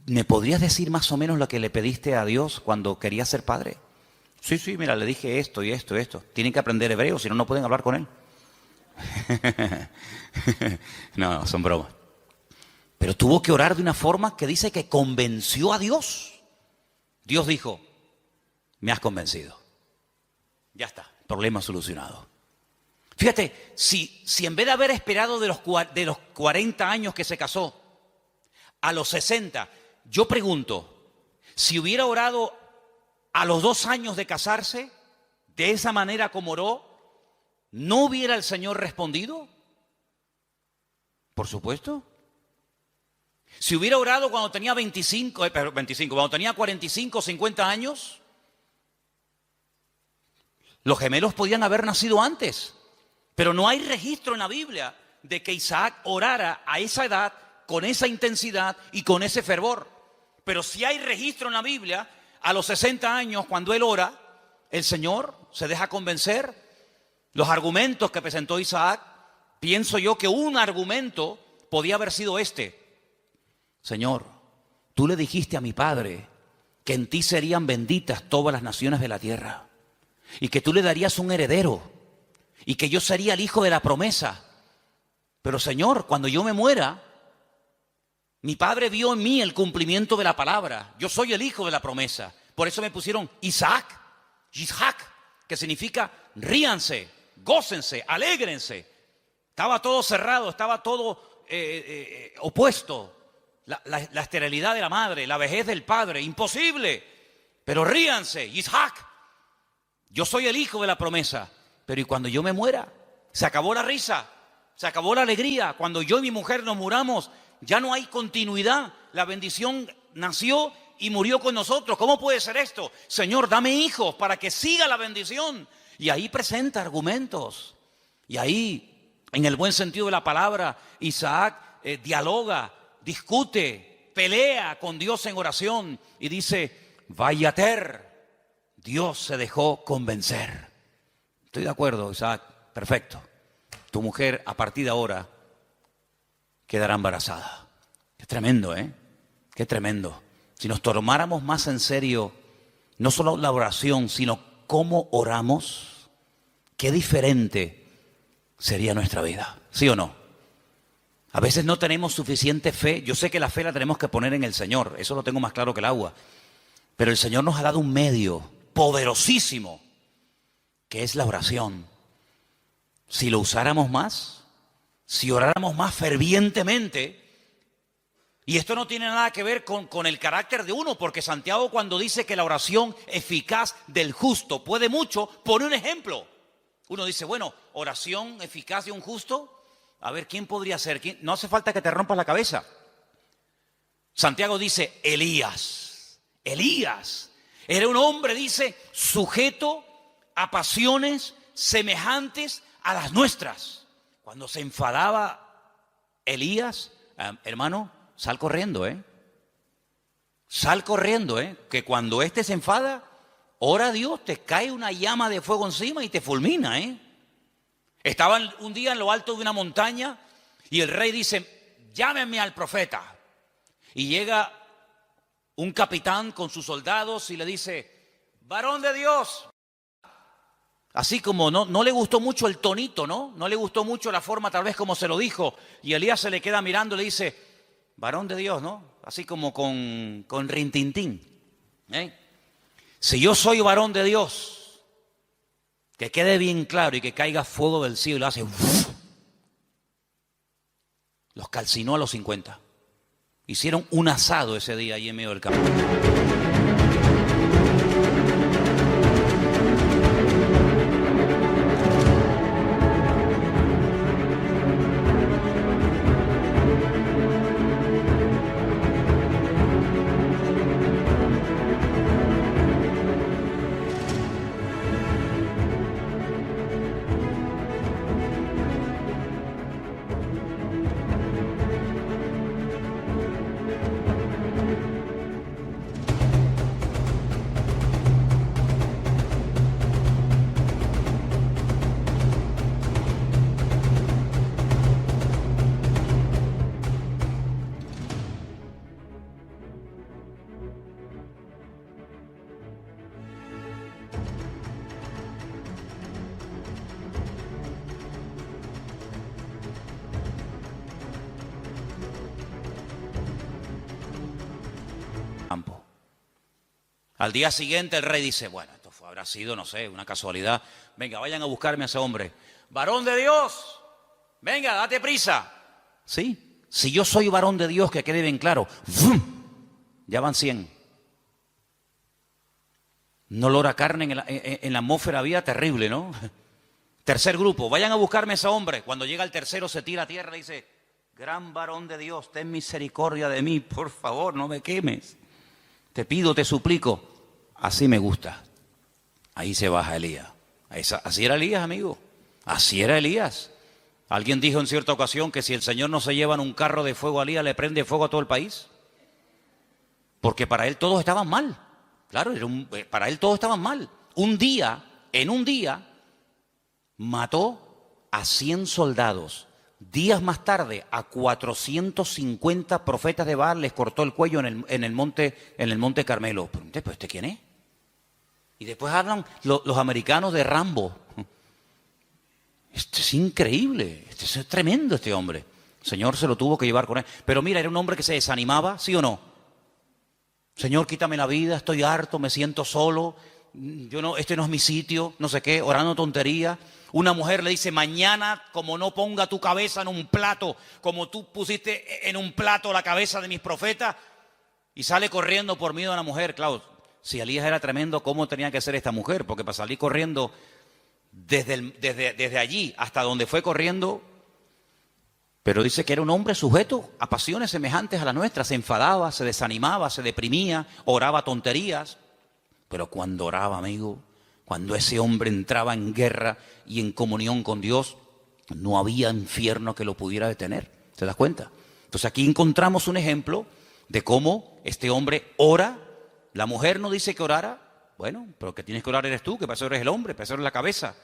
¿Me podrías decir más o menos lo que le pediste a Dios cuando querías ser padre? Sí, mira, le dije esto y esto y esto. Tienen que aprender hebreo, si no, no pueden hablar con él. No, son bromas. Pero tuvo que orar de una forma que dice que convenció a Dios. Dios dijo, me has convencido. Ya está, problema solucionado. Fíjate, si en vez de haber esperado de los 40 años que se casó, a los 60, yo pregunto, si hubiera orado a los 2 años de casarse, de esa manera como oró, ¿no hubiera el Señor respondido? Por supuesto. Si hubiera orado cuando tenía 25, cuando tenía 45, 50 años, los gemelos podían haber nacido antes. Pero no hay registro en la Biblia de que Isaac orara a esa edad, con esa intensidad y con ese fervor. Pero sí hay registro en la Biblia, a los 60 años, cuando él ora, el Señor se deja convencer. Los argumentos que presentó Isaac, pienso yo que un argumento podía haber sido este. Señor, tú le dijiste a mi padre que en ti serían benditas todas las naciones de la tierra y que tú le darías un heredero y que yo sería el hijo de la promesa. Pero Señor, cuando yo me muera, mi padre vio en mí el cumplimiento de la palabra. Yo soy el hijo de la promesa. Por eso me pusieron Isaac, que significa ríanse, gócense, alégrense. Estaba todo cerrado, estaba todo opuesto. La esterilidad de la madre, la vejez del padre, imposible. Pero ríanse, Isaac. Yo soy el hijo de la promesa. Pero ¿y cuando yo me muera? Se acabó la risa, se acabó la alegría. Cuando yo y mi mujer nos muramos, ya no hay continuidad. La bendición nació y murió con nosotros. ¿Cómo puede ser esto? Señor, dame hijos para que siga la bendición. Y ahí presenta argumentos. Y ahí, en el buen sentido de la palabra, Isaac dialoga, discute, pelea con Dios en oración. Y dice, vayater, Dios se dejó convencer. Estoy de acuerdo, Isaac, perfecto. Tu mujer a partir de ahora quedará embarazada. Qué tremendo, ¿eh? Qué tremendo. Si nos tomáramos más en serio, no solo la oración, sino cómo oramos, qué diferente sería nuestra vida. ¿Sí o no? A veces no tenemos suficiente fe. Yo sé que la fe la tenemos que poner en el Señor. Eso lo tengo más claro que el agua. Pero el Señor nos ha dado un medio poderosísimo, que es la oración. Si lo usáramos más, si oráramos más fervientemente, y esto no tiene nada que ver con el carácter de uno, porque Santiago cuando dice que la oración eficaz del justo puede mucho, pone un ejemplo. Uno dice, bueno, oración eficaz de un justo, a ver, ¿quién podría ser? ¿Quién? No hace falta que te rompas la cabeza. Santiago dice, Elías era un hombre, dice, sujeto a pasiones semejantes a las nuestras. Cuando se enfadaba Elías, hermano, sal corriendo, Sal corriendo, que cuando se enfada, ora a Dios, te cae una llama de fuego encima y te fulmina, Estaban un día en lo alto de una montaña y el rey dice, llámenme al profeta. Y llega un capitán con sus soldados y le dice, varón de Dios. Así como no le gustó mucho el tonito, ¿no? No le gustó mucho la forma tal vez como se lo dijo. Y Elías se le queda mirando y le dice, varón de Dios, ¿no? Así como con rintintín. Si yo soy varón de Dios, que quede bien claro y que caiga fuego del cielo y lo hace... Los calcinó a los 50. Hicieron un asado ese día ahí en medio del campo. Al día siguiente el rey dice, bueno, esto habrá sido, no sé, una casualidad. Venga, vayan a buscarme a ese hombre. Varón de Dios, venga, date prisa. Sí, si yo soy varón de Dios, que quede bien claro, ¡fum! Ya van 100. Un olor a carne en la atmósfera había terrible, ¿no? Tercer grupo, vayan a buscarme a ese hombre. Cuando llega el tercero se tira a tierra y dice, gran varón de Dios, ten misericordia de mí, por favor, no me quemes. Te pido, te suplico. Así me gusta. Ahí se baja Elías. Así era Elías, amigo. Así era Elías. Alguien dijo en cierta ocasión que si el Señor no se lleva en un carro de fuego a Elías, le prende fuego a todo el país. Porque para él todos estaban mal. Claro, para él todos estaban mal. En un día, mató a 100 soldados. Días más tarde, a 450 profetas de Baal les cortó el cuello en el monte Carmelo. ¿Pero este quién es? Y después hablan los americanos de Rambo. Este es increíble, este es tremendo este hombre. El Señor se lo tuvo que llevar con él. Pero mira, era un hombre que se desanimaba, ¿sí o no? Señor, quítame la vida, estoy harto, me siento solo. Este no es mi sitio, no sé qué, orando tontería. Una mujer le dice, mañana como no ponga tu cabeza en un plato, como tú pusiste en un plato la cabeza de mis profetas, y sale corriendo por miedo a la mujer. Claro, si Elías era tremendo, ¿cómo tenía que ser esta mujer? Porque para salir corriendo desde allí hasta donde fue corriendo, pero dice que era un hombre sujeto a pasiones semejantes a las nuestras, se enfadaba, se desanimaba, se deprimía, oraba tonterías. Pero cuando oraba, amigo, cuando ese hombre entraba en guerra y en comunión con Dios, no había infierno que lo pudiera detener. ¿Te das cuenta? Entonces aquí encontramos un ejemplo de cómo este hombre ora. La mujer no dice que orara. Bueno, pero que tienes que orar eres tú, que para eso eres el hombre, para eso eres la cabeza.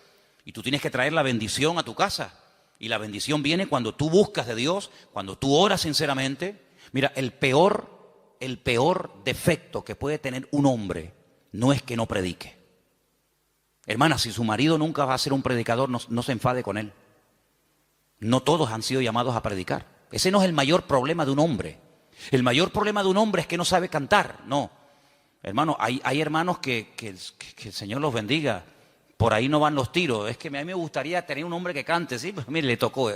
Y tú tienes que traer la bendición a tu casa. Y la bendición viene cuando tú buscas de Dios, cuando tú oras sinceramente. Mira, el peor defecto que puede tener un hombre no es que no predique. Hermana, si su marido nunca va a ser un predicador, no se enfade con él. No todos han sido llamados a predicar. Ese no es el mayor problema de un hombre. El mayor problema de un hombre es que no sabe cantar. No. Hermano, hay hermanos que el Señor los bendiga. Por ahí no van los tiros. Es que a mí me gustaría tener un hombre que cante. Sí, pues mire, le tocó.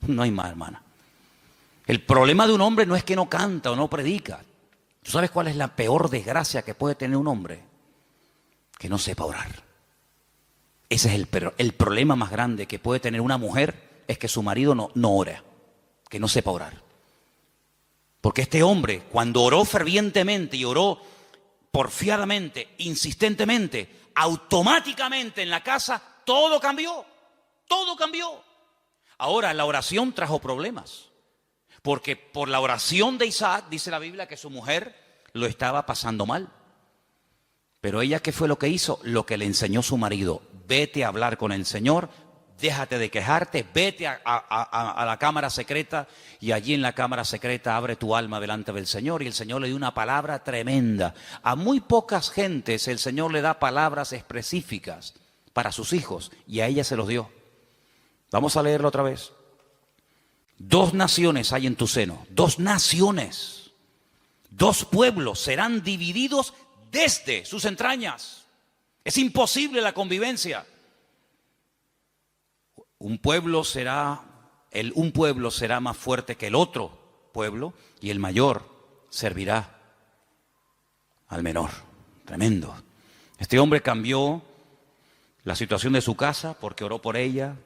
No hay más, hermana. El problema de un hombre no es que no canta o no predica. ¿Tú sabes cuál es la peor desgracia que puede tener un hombre? Que no sepa orar. Ese es el problema más grande que puede tener una mujer, es que su marido no ora, que no sepa orar. Porque este hombre, cuando oró fervientemente y oró porfiadamente, insistentemente, automáticamente en la casa, todo cambió. Todo cambió. Ahora, la oración trajo problemas. Porque por la oración de Isaac, dice la Biblia, que su mujer lo estaba pasando mal. Pero ella, ¿qué fue lo que hizo? Lo que le enseñó su marido. Vete a hablar con el Señor, déjate de quejarte, vete a la cámara secreta y allí en la cámara secreta abre tu alma delante del Señor. Y el Señor le dio una palabra tremenda. A muy pocas gentes el Señor le da palabras específicas para sus hijos y a ella se los dio. Vamos a leerlo otra vez. 2 naciones hay en tu seno, 2 naciones, 2 pueblos serán divididos desde sus entrañas. Es imposible la convivencia. Un pueblo será más fuerte que el otro pueblo y el mayor servirá al menor. Tremendo. Este hombre cambió la situación de su casa porque oró por ella.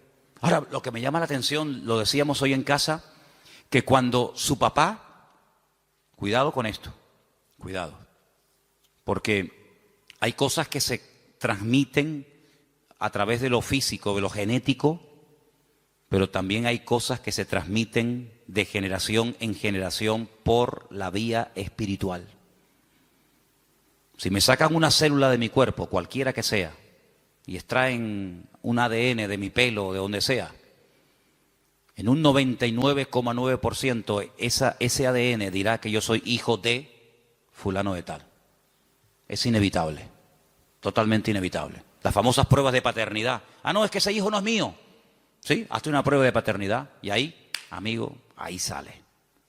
Ahora, lo que me llama la atención, lo decíamos hoy en casa, que cuando su papá, cuidado con esto, cuidado, porque hay cosas que se transmiten a través de lo físico, de lo genético, pero también hay cosas que se transmiten de generación en generación por la vía espiritual. Si me sacan una célula de mi cuerpo, cualquiera que sea, y extraen un ADN de mi pelo o de donde sea, en un 99,9% ese ADN dirá que yo soy hijo de fulano de tal. Es inevitable, totalmente inevitable. Las famosas pruebas de paternidad. Ah, no, es que ese hijo no es mío. Sí, hazte una prueba de paternidad y ahí, amigo, ahí sale.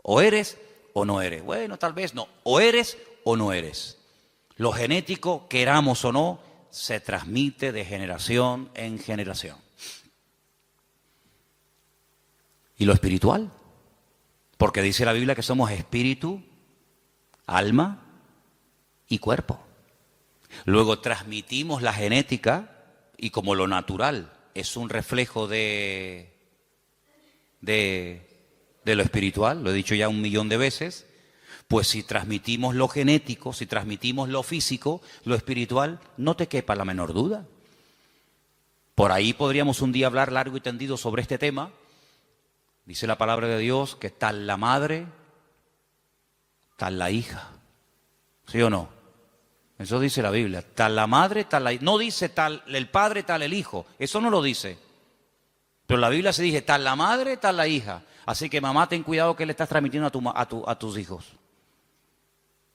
O eres o no eres. Bueno, tal vez no. O eres o no eres. Lo genético, queramos o no, se transmite de generación en generación. ¿Y lo espiritual? Porque dice la Biblia que somos espíritu, alma y cuerpo. Luego transmitimos la genética y como lo natural es un reflejo de lo espiritual, lo he dicho ya 1.000.000 de veces, pues si transmitimos lo genético, si transmitimos lo físico, lo espiritual, no te quepa la menor duda. Por ahí podríamos un día hablar largo y tendido sobre este tema. Dice la palabra de Dios que tal la madre, tal la hija. ¿Sí o no? Eso dice la Biblia. Tal la madre, tal la hija. No dice tal el padre, tal el hijo. Eso no lo dice. Pero la Biblia se dice tal la madre, tal la hija. Así que mamá, ten cuidado que le estás transmitiendo a tus hijos.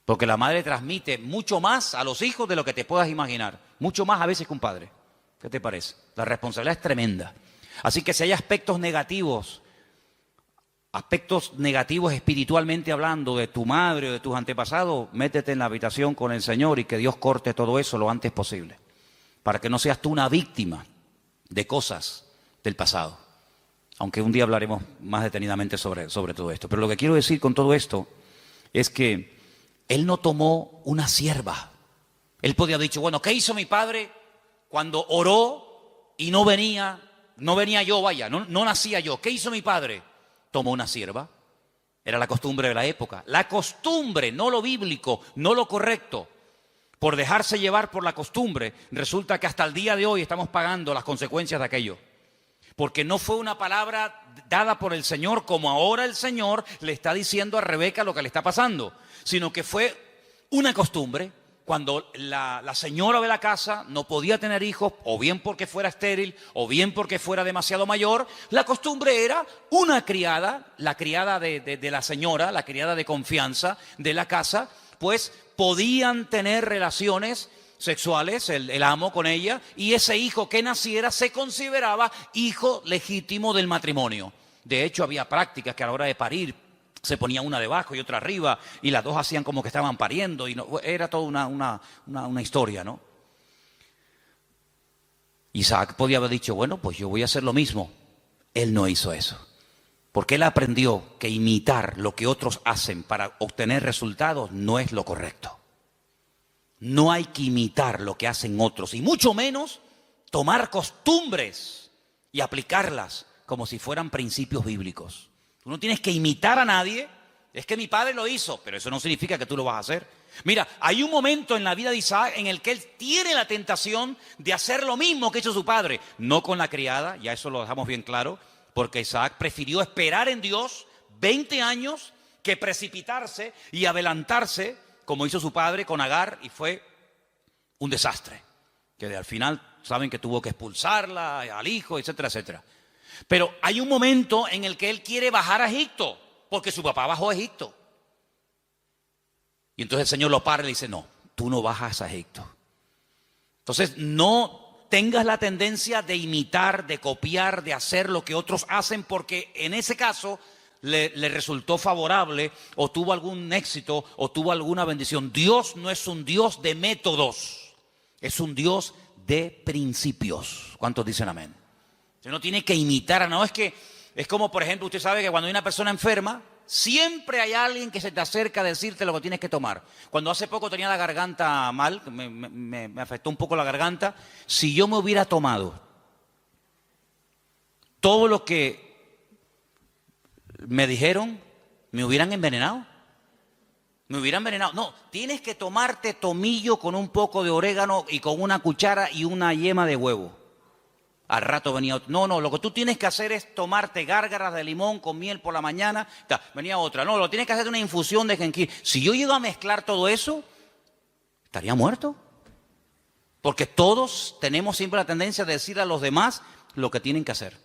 Porque la madre transmite mucho más a los hijos de lo que te puedas imaginar. Mucho más a veces que un padre. ¿Qué te parece? La responsabilidad es tremenda. Así que si hay aspectos negativos espiritualmente hablando de tu madre o de tus antepasados, métete en la habitación con el Señor y que Dios corte todo eso lo antes posible. Para que no seas tú una víctima de cosas del pasado. Aunque un día hablaremos más detenidamente sobre todo esto. Pero lo que quiero decir con todo esto es que él no tomó una sierva. Él podía haber dicho, bueno, ¿qué hizo mi padre cuando oró y no venía yo, vaya, no nacía yo? ¿Qué hizo mi padre? Tomó una sierva. Era la costumbre de la época. La costumbre, no lo bíblico, no lo correcto. Por dejarse llevar por la costumbre, resulta que hasta el día de hoy estamos pagando las consecuencias de aquello. Porque no fue una palabra dada por el Señor como ahora el Señor le está diciendo a Rebeca lo que le está pasando, sino que fue una costumbre. Cuando la señora de la casa no podía tener hijos, o bien porque fuera estéril, o bien porque fuera demasiado mayor, la costumbre era una criada, la criada de la señora, la criada de confianza de la casa, pues podían tener relaciones sexuales, el amo con ella, y ese hijo que naciera se consideraba hijo legítimo del matrimonio. De hecho, había prácticas que a la hora de parir se ponía una debajo y otra arriba, y las dos hacían como que estaban pariendo, y no, era toda una historia, ¿no? Isaac podía haber dicho, bueno, pues yo voy a hacer lo mismo. Él no hizo eso, porque él aprendió que imitar lo que otros hacen para obtener resultados no es lo correcto. No hay que imitar lo que hacen otros, y mucho menos tomar costumbres y aplicarlas como si fueran principios bíblicos. Tú no tienes que imitar a nadie. Es que mi padre lo hizo, pero eso no significa que tú lo vas a hacer. Mira, hay un momento en la vida de Isaac en el que él tiene la tentación de hacer lo mismo que hizo su padre. No con la criada, ya eso lo dejamos bien claro, porque Isaac prefirió esperar en Dios 20 años que precipitarse y adelantarse, como hizo su padre con Agar, y fue un desastre, que al final Saben que tuvo que expulsarla, al hijo, etcétera, etcétera. Pero hay un momento en el que él quiere bajar a Egipto, porque su papá bajó a Egipto. Y entonces el Señor lo para y le dice, no, tú no bajas a Egipto. Entonces no tengas la tendencia de imitar, de copiar, de hacer lo que otros hacen, porque en ese caso le resultó favorable o tuvo algún éxito o tuvo alguna bendición. Dios no es un Dios de métodos, es un Dios de principios. ¿Cuántos dicen amén? Usted no tiene que imitar, no es que, es como por ejemplo, usted sabe que cuando hay una persona enferma, siempre hay alguien que se te acerca a decirte lo que tienes que tomar. Cuando hace poco tenía la garganta mal, me afectó un poco la garganta, si yo me hubiera tomado todo lo que me dijeron, me hubieran envenenado. Me hubieran envenenado. No, tienes que tomarte tomillo con un poco de orégano y con una cuchara y una yema de huevo. Al rato venía otro. No, lo que tú tienes que hacer es tomarte gárgaras de limón con miel por la mañana. Venía otra. No, lo tienes que hacer una infusión de jengibre. Si yo llego a mezclar todo eso, estaría muerto. Porque todos tenemos siempre la tendencia de decir a los demás lo que tienen que hacer.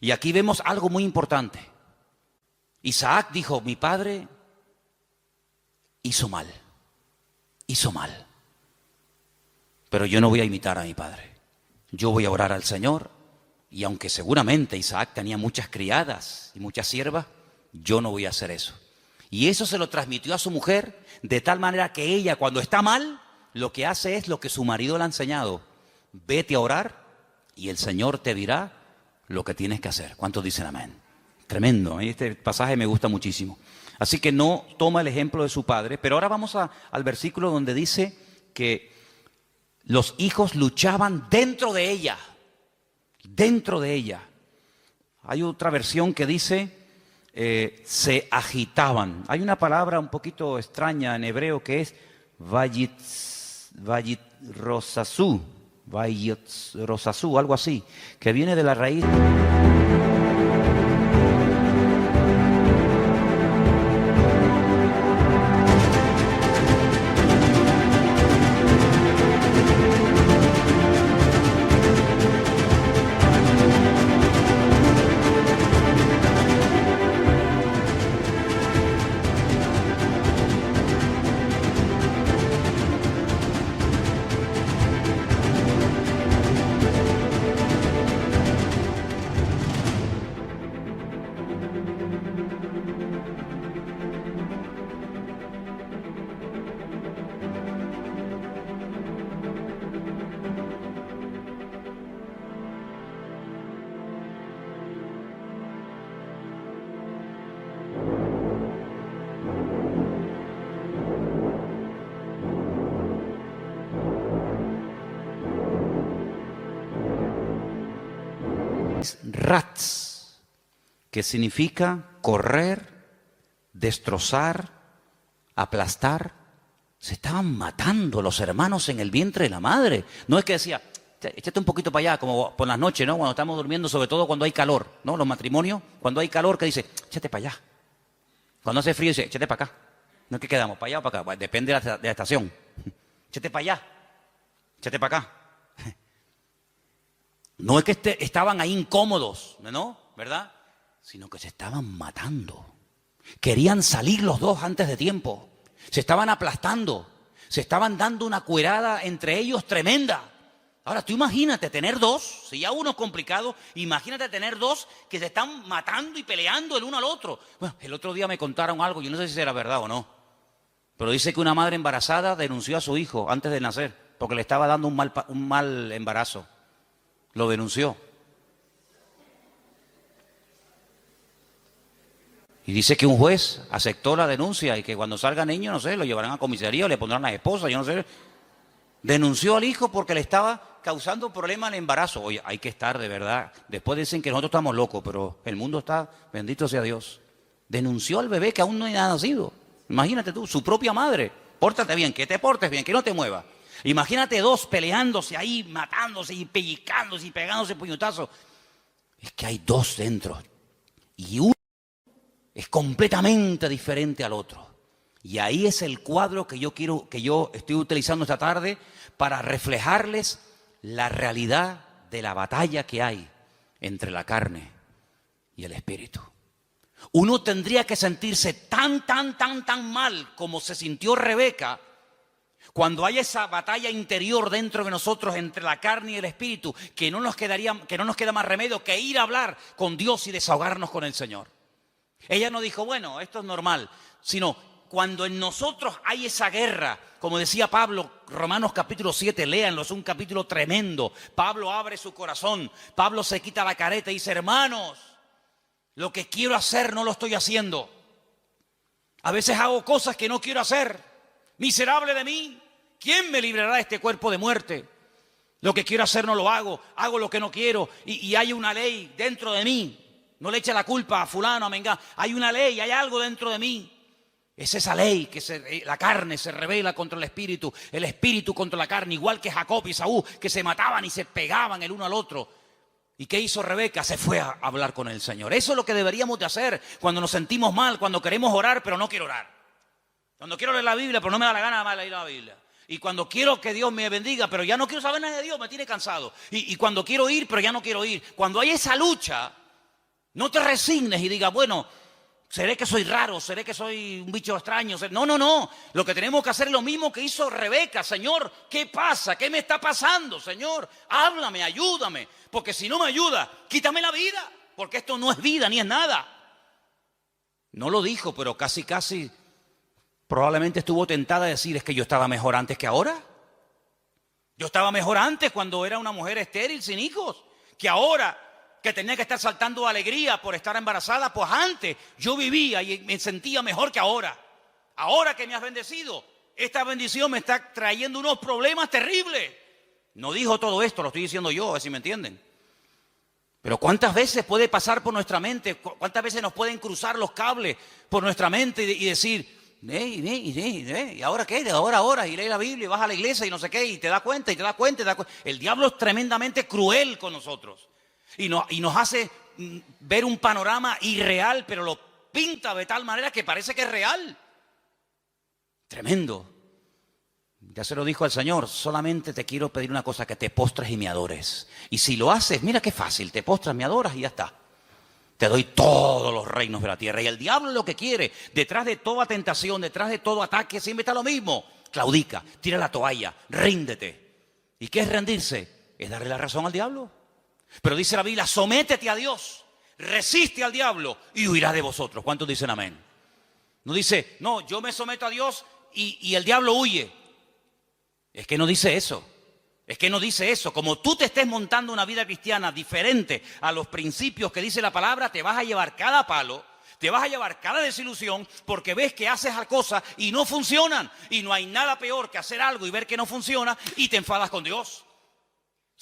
Y aquí vemos algo muy importante. Isaac dijo, mi padre hizo mal. Pero yo no voy a imitar a mi padre. Yo voy a orar al Señor, y aunque seguramente Isaac tenía muchas criadas y muchas siervas, yo no voy a hacer eso. Y eso se lo transmitió a su mujer, de tal manera que ella, cuando está mal, lo que hace es lo que su marido le ha enseñado. Vete a orar y el Señor te dirá lo que tienes que hacer. ¿Cuántos dicen amén? Tremendo, este pasaje me gusta muchísimo. Así que no toma el ejemplo de su padre, pero ahora vamos al versículo donde dice que los hijos luchaban dentro de ella. Hay otra versión que dice, se agitaban. Hay una palabra un poquito extraña en hebreo que es vayitrosasú, algo así, que viene de la raíz. Rats, que significa correr, destrozar, aplastar. Se estaban matando los hermanos en el vientre de la madre. No es que decía, échate un poquito para allá, como por las noches, ¿no? Cuando estamos durmiendo, sobre todo cuando hay calor, ¿no? Los matrimonios, cuando hay calor, que dice, échate para allá. Cuando hace frío, dice, échate para acá. No es que quedamos, para allá o para acá, depende de la estación. Échate para allá, échate para acá. No es que estaban ahí incómodos, ¿no? ¿Verdad? Sino que se estaban matando. Querían salir los dos antes de tiempo. Se estaban aplastando. Se estaban dando una cuerada entre ellos tremenda. Ahora, tú imagínate tener dos, si ya uno es complicado, imagínate tener dos que se están matando y peleando el uno al otro. Bueno, el otro día me contaron algo, yo no sé si será verdad o no, pero dice que una madre embarazada denunció a su hijo antes de nacer, porque le estaba dando un mal embarazo. Lo denunció. Y dice que un juez aceptó la denuncia y que cuando salga niño, no sé, lo llevarán a comisaría o le pondrán a la esposa, yo no sé. Denunció al hijo porque le estaba causando problemas al embarazo. Oye, hay que estar de verdad. Después dicen que nosotros estamos locos, pero el mundo está, bendito sea Dios. Denunció al bebé que aún no ha nacido. Imagínate tú, su propia madre. Pórtate bien, que te portes bien, que no te muevas. Imagínate dos peleándose ahí, matándose y pellizcándose y pegándose puñetazos. Es que hay dos dentro. Y uno es completamente diferente al otro. Y ahí es el cuadro que yo estoy utilizando esta tarde para reflejarles la realidad de la batalla que hay entre la carne y el espíritu. Uno tendría que sentirse tan mal como se sintió Rebeca cuando hay esa batalla interior dentro de nosotros entre la carne y el espíritu, que no nos queda más remedio que ir a hablar con Dios y desahogarnos con el Señor. Ella no dijo, bueno, esto es normal, sino cuando en nosotros hay esa guerra, como decía Pablo, Romanos capítulo 7, léanlo, es un capítulo tremendo. Pablo abre su corazón, Pablo se quita la careta y dice, hermanos, lo que quiero hacer no lo estoy haciendo. A veces hago cosas que no quiero hacer. Miserable de mí, ¿quién me librará de este cuerpo de muerte? Lo que quiero hacer no lo hago lo que no quiero y hay una ley dentro de mí. No le eche la culpa a fulano, a mengano. Hay una ley, hay algo dentro de mí. Es esa ley que la carne se rebela contra el espíritu contra la carne, igual que Jacob y Esaú, que se mataban y se pegaban el uno al otro. ¿Y qué hizo Rebeca? Se fue a hablar con el Señor. Eso es lo que deberíamos de hacer cuando nos sentimos mal, cuando queremos orar, pero no quiero orar. Cuando quiero leer la Biblia, pero no me da la gana de leer la Biblia. Y cuando quiero que Dios me bendiga, pero ya no quiero saber nada de Dios, me tiene cansado. Y cuando quiero ir, pero ya no quiero ir. Cuando hay esa lucha, no te resignes y digas, bueno, seré que soy raro, seré que soy un bicho extraño. No. Lo que tenemos que hacer es lo mismo que hizo Rebeca. Señor, ¿qué pasa? ¿Qué me está pasando, Señor? Háblame, ayúdame. Porque si no me ayuda, quítame la vida. Porque esto no es vida ni es nada. No lo dijo, pero casi probablemente estuvo tentada a decir, es que yo estaba mejor antes que ahora. Yo estaba mejor antes cuando era una mujer estéril, sin hijos, que ahora que tenía que estar saltando de alegría por estar embarazada, pues antes yo vivía y me sentía mejor que ahora. Ahora que me has bendecido, esta bendición me está trayendo unos problemas terribles. No dijo todo esto, lo estoy diciendo yo, a ver si me entienden. Pero ¿cuántas veces puede pasar por nuestra mente? ¿Cuántas veces nos pueden cruzar los cables por nuestra mente y decir, ¿y ahora qué? Ahora, y lee la Biblia, y vas a la iglesia y no sé qué, y te das cuenta. El diablo es tremendamente cruel con nosotros. Y nos hace ver un panorama irreal, pero lo pinta de tal manera que parece que es real. Tremendo. Ya se lo dijo el Señor, solamente te quiero pedir una cosa, que te postres y me adores. Y si lo haces, mira qué fácil, te postras, me adoras y ya está. Te doy todos los reinos de la tierra. Y el diablo lo que quiere, detrás de toda tentación, detrás de todo ataque, siempre está lo mismo. Claudica, tira la toalla, ríndete. ¿Y qué es rendirse? Es darle la razón al diablo. Pero dice la Biblia, sométete a Dios, resiste al diablo y huirá de vosotros. ¿Cuántos dicen amén? No dice, no, yo me someto a Dios y el diablo huye. Es que no dice eso. Es que no dice eso. Como tú te estés montando una vida cristiana diferente a los principios que dice la palabra, te vas a llevar cada palo, te vas a llevar cada desilusión, porque ves que haces las cosas y no funcionan. Y no hay nada peor que hacer algo y ver que no funciona y te enfadas con Dios.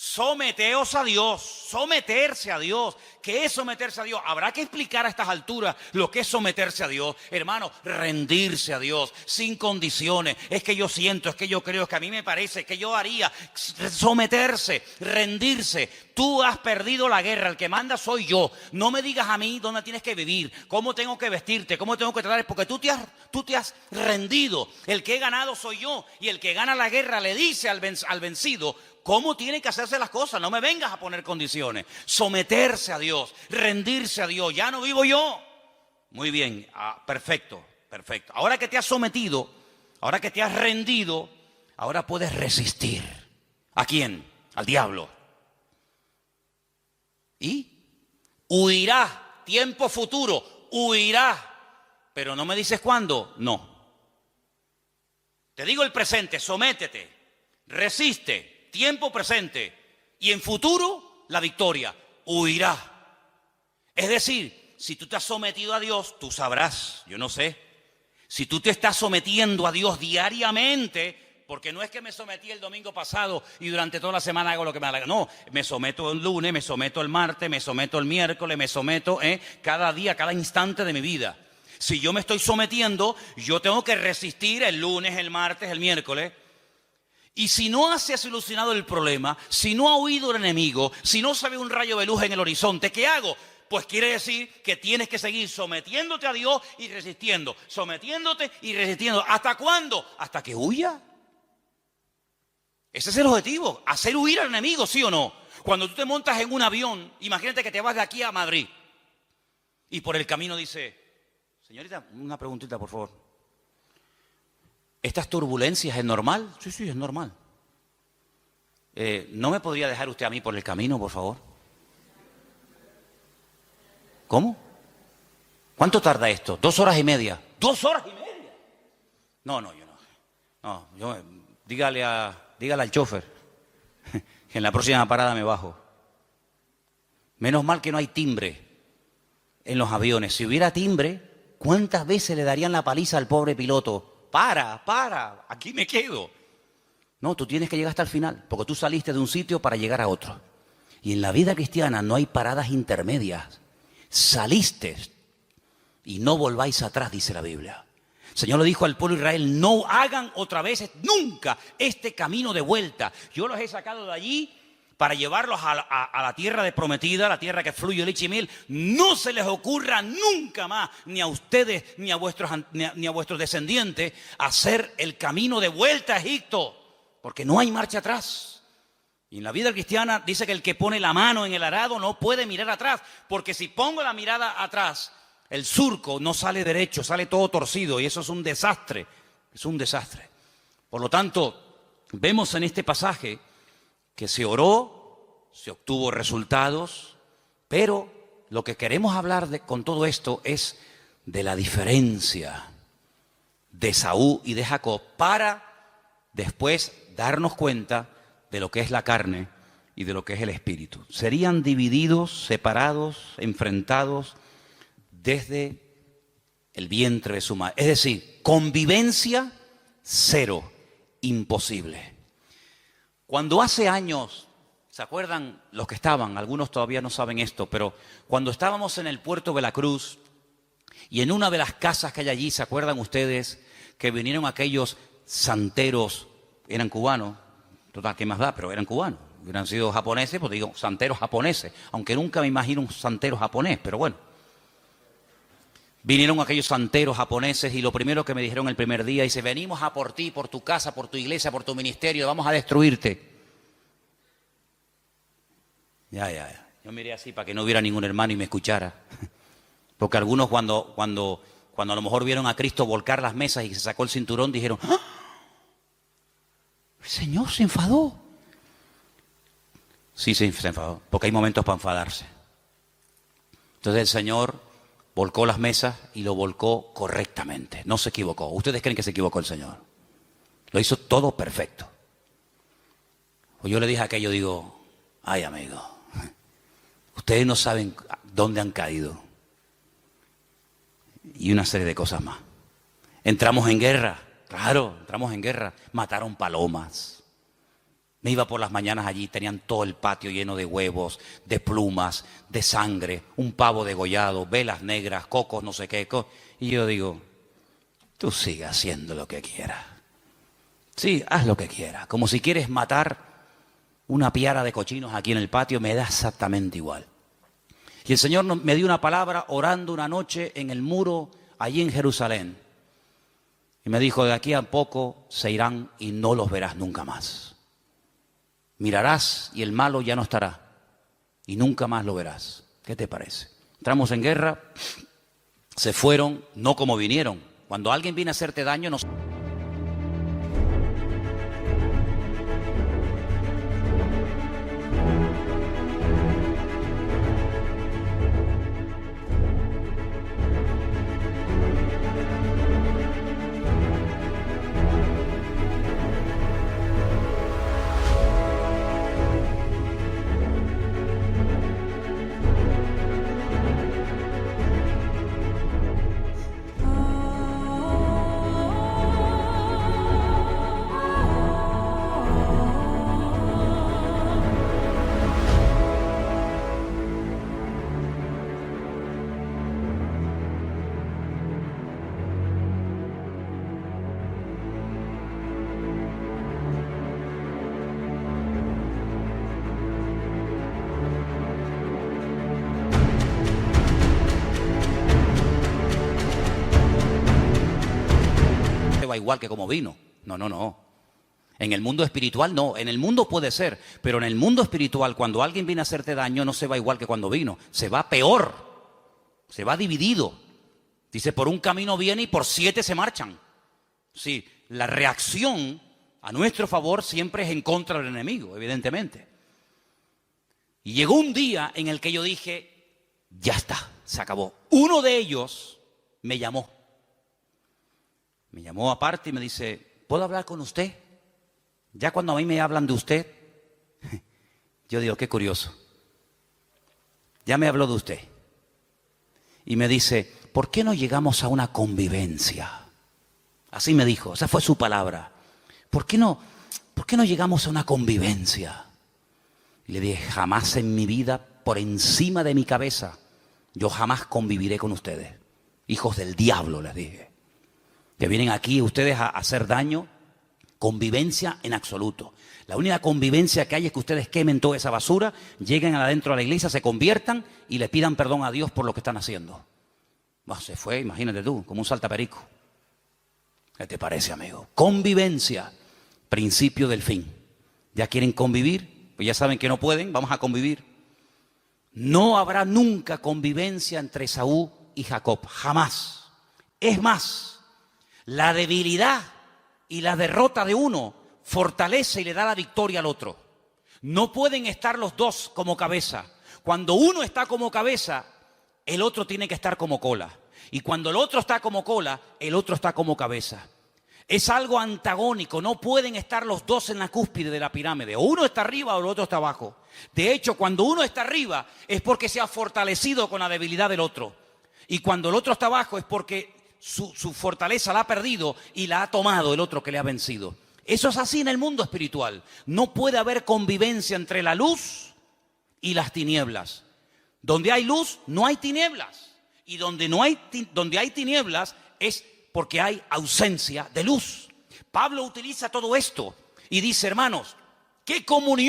Someteos a Dios, someterse a Dios. ¿Qué es someterse a Dios? Habrá que explicar a estas alturas lo que es someterse a Dios. Hermano, rendirse a Dios sin condiciones. Es que yo siento, es que yo creo, es que a mí me parece, es que yo haría. Someterse, rendirse. Tú has perdido la guerra, el que manda soy yo. No me digas a mí dónde tienes que vivir, cómo tengo que vestirte, cómo tengo que tratar, porque tú te has rendido. El que he ganado soy yo, y el que gana la guerra le dice al vencido cómo tienen que hacerse las cosas. No me vengas a poner condiciones. Someterse a Dios, rendirse a Dios. Ya no vivo yo. Muy bien, perfecto. Ahora que te has sometido, ahora que te has rendido, ahora puedes resistir. ¿A quién? Al diablo. Y huirá, tiempo futuro, huirá. Pero no me dices cuándo, no. Te digo el presente, sométete, resiste, tiempo presente. Y en futuro, la victoria, huirá. Es decir, si tú te has sometido a Dios, tú sabrás, yo no sé. Si tú te estás sometiendo a Dios diariamente, porque no es que me sometí el domingo pasado y durante toda la semana hago lo que me da la gana. No, me someto el lunes, me someto el martes, me someto el miércoles, me someto cada día, cada instante de mi vida. Si yo me estoy sometiendo, yo tengo que resistir el lunes, el martes, el miércoles. Y si no se ha solucionado el problema, si no ha huido el enemigo, si no se ve un rayo de luz en el horizonte, ¿qué hago? Pues quiere decir que tienes que seguir sometiéndote a Dios y resistiendo. Sometiéndote y resistiendo. ¿Hasta cuándo? Hasta que huya. Ese es el objetivo, hacer huir al enemigo, ¿sí o no? Cuando tú te montas en un avión, imagínate que te vas de aquí a Madrid y por el camino dice, señorita, una preguntita por favor. ¿Estas turbulencias es normal? Sí, sí, es normal. ¿No me podría dejar usted a mí por el camino, por favor? ¿Cómo? ¿Cuánto tarda esto? 2 horas y media. ¿2 horas y media? No, yo no. No, dígale al chofer que en la próxima parada me bajo. Menos mal que no hay timbre en los aviones. Si hubiera timbre, ¿cuántas veces le darían la paliza al pobre piloto? Para, aquí me quedo. No, tú tienes que llegar hasta el final, porque tú saliste de un sitio para llegar a otro. Y en la vida cristiana no hay paradas intermedias. Saliste y no volváis atrás, dice la Biblia. El Señor le dijo al pueblo de Israel, no hagan otra vez nunca este camino de vuelta. Yo los he sacado de allí para llevarlos a la tierra de prometida, la tierra que fluye leche y miel. No se les ocurra nunca más, ni a ustedes, ni a vuestros descendientes, hacer el camino de vuelta a Egipto, porque no hay marcha atrás. Y en la vida cristiana dice que el que pone la mano en el arado no puede mirar atrás, porque si pongo la mirada atrás, el surco no sale derecho, sale todo torcido y eso es un desastre, es un desastre. Por lo tanto, vemos en este pasaje que se oró, se obtuvo resultados, pero lo que queremos hablar con todo esto es de la diferencia de Esaú y de Jacob para después darnos cuenta de lo que es la carne y de lo que es el espíritu. Serían divididos, separados, enfrentados desde el vientre de su madre. Es decir, convivencia cero, imposible. Cuando hace años, ¿se acuerdan los que estaban? Algunos todavía no saben esto, pero cuando estábamos en el puerto de la Cruz y en una de las casas que hay allí, ¿se acuerdan ustedes que vinieron aquellos santeros? Eran cubanos, total, ¿qué más da? Pero eran cubanos. Hubieran sido japoneses, pues digo, santeros japoneses, aunque nunca me imagino un santero japonés, pero bueno. Vinieron aquellos santeros japoneses y lo primero que me dijeron el primer día, dice, venimos a por ti, por tu casa, por tu iglesia, por tu ministerio, vamos a destruirte. Ya. Yo miré así para que no hubiera ningún hermano y me escuchara. Porque algunos cuando a lo mejor vieron a Cristo volcar las mesas y se sacó el cinturón, dijeron, ¡ah! El Señor se enfadó. Sí, se enfadó, porque hay momentos para enfadarse. Entonces el Señor volcó las mesas y lo volcó correctamente. No se equivocó. ¿Ustedes creen que se equivocó el Señor? Lo hizo todo perfecto. Pues yo le dije a aquello, digo, ay amigo, ustedes no saben dónde han caído. Y una serie de cosas más. Entramos en guerra. Claro, entramos en guerra. Mataron palomas. Me iba por las mañanas allí, tenían todo el patio lleno de huevos, de plumas, de sangre, un pavo degollado, velas negras, cocos, no sé qué. Y yo digo, tú sigue haciendo lo que quieras. Sí, haz lo que quieras. Como si quieres matar una piara de cochinos aquí en el patio, me da exactamente igual. Y el Señor me dio una palabra orando una noche en el muro allí en Jerusalén. Y me dijo, de aquí a poco se irán y no los verás nunca más. Mirarás y el malo ya no estará. Y nunca más lo verás. ¿Qué te parece? Entramos en guerra, se fueron, no como vinieron. Cuando alguien viene a hacerte daño, no... va igual que como vino. No. En el mundo espiritual no, en el mundo puede ser, pero en el mundo espiritual cuando alguien viene a hacerte daño no se va igual que cuando vino, se va peor, se va dividido. Dice, por un camino viene y por 7 se marchan. Sí, la reacción a nuestro favor siempre es en contra del enemigo, evidentemente. Y llegó un día en el que yo dije, ya está, se acabó. Uno de ellos me llamó aparte y me dice, ¿puedo hablar con usted? Ya cuando a mí me hablan de usted, yo digo, qué curioso. Ya me habló de usted. Y me dice, ¿por qué no llegamos a una convivencia? Así me dijo, esa fue su palabra. ¿Por qué no llegamos a una convivencia? Y le dije, jamás en mi vida, por encima de mi cabeza, yo jamás conviviré con ustedes. Hijos del diablo, les dije. Que vienen aquí ustedes a hacer daño. Convivencia en absoluto. La única convivencia que hay es que ustedes quemen toda esa basura, lleguen adentro a la iglesia, se conviertan y le pidan perdón a Dios por lo que están haciendo. Bueno, se fue, imagínate tú, como un saltaperico. ¿Qué te parece, amigo? Convivencia, principio del fin. ¿Ya quieren convivir? Pues ya saben que no pueden, vamos a convivir. No habrá nunca convivencia entre Esaú y Jacob, jamás. Es más, la debilidad y la derrota de uno fortalece y le da la victoria al otro. No pueden estar los dos como cabeza. Cuando uno está como cabeza, el otro tiene que estar como cola. Y cuando el otro está como cola, el otro está como cabeza. Es algo antagónico, no pueden estar los dos en la cúspide de la pirámide. O uno está arriba o el otro está abajo. De hecho, cuando uno está arriba es porque se ha fortalecido con la debilidad del otro. Y cuando el otro está abajo es porque su fortaleza la ha perdido y la ha tomado el otro que le ha vencido. Eso es así en el mundo espiritual. No puede haber convivencia entre la luz y las tinieblas. Donde hay luz, no hay tinieblas. Y donde hay tinieblas es porque hay ausencia de luz. Pablo utiliza todo esto y dice, hermanos, qué común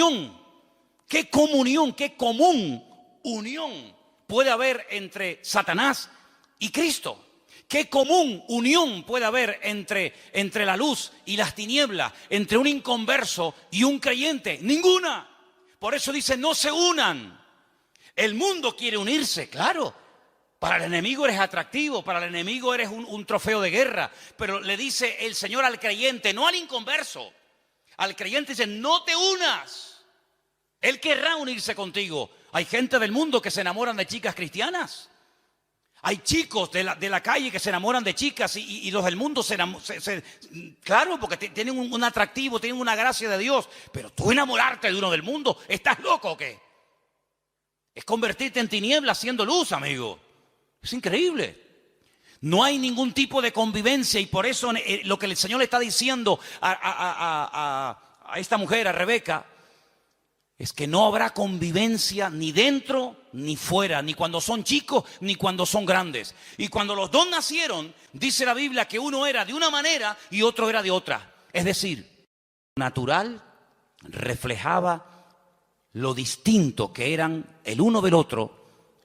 unión puede haber entre Satanás y Cristo. ¿Qué común unión puede haber entre la luz y las tinieblas, entre un inconverso y un creyente? Ninguna. Por eso dice, no se unan. El mundo quiere unirse, claro. Para el enemigo eres atractivo, para el enemigo eres un trofeo de guerra. Pero le dice el Señor al creyente, no al inconverso. Al creyente dice, no te unas. Él querrá unirse contigo. Hay gente del mundo que se enamoran de chicas cristianas. Hay chicos de la calle que se enamoran de chicas y los del mundo claro, porque tienen un atractivo, tienen una gracia de Dios. Pero tú enamorarte de uno del mundo, ¿estás loco o qué? Es convertirte en tinieblas siendo luz, amigo. Es increíble. No hay ningún tipo de convivencia y por eso lo que el Señor le está diciendo a esta mujer, a Rebeca, es que no habrá convivencia ni dentro ni fuera, ni cuando son chicos ni cuando son grandes. Y cuando los dos nacieron, dice la Biblia que uno era de una manera y otro era de otra. Es decir, natural reflejaba lo distinto que eran el uno del otro.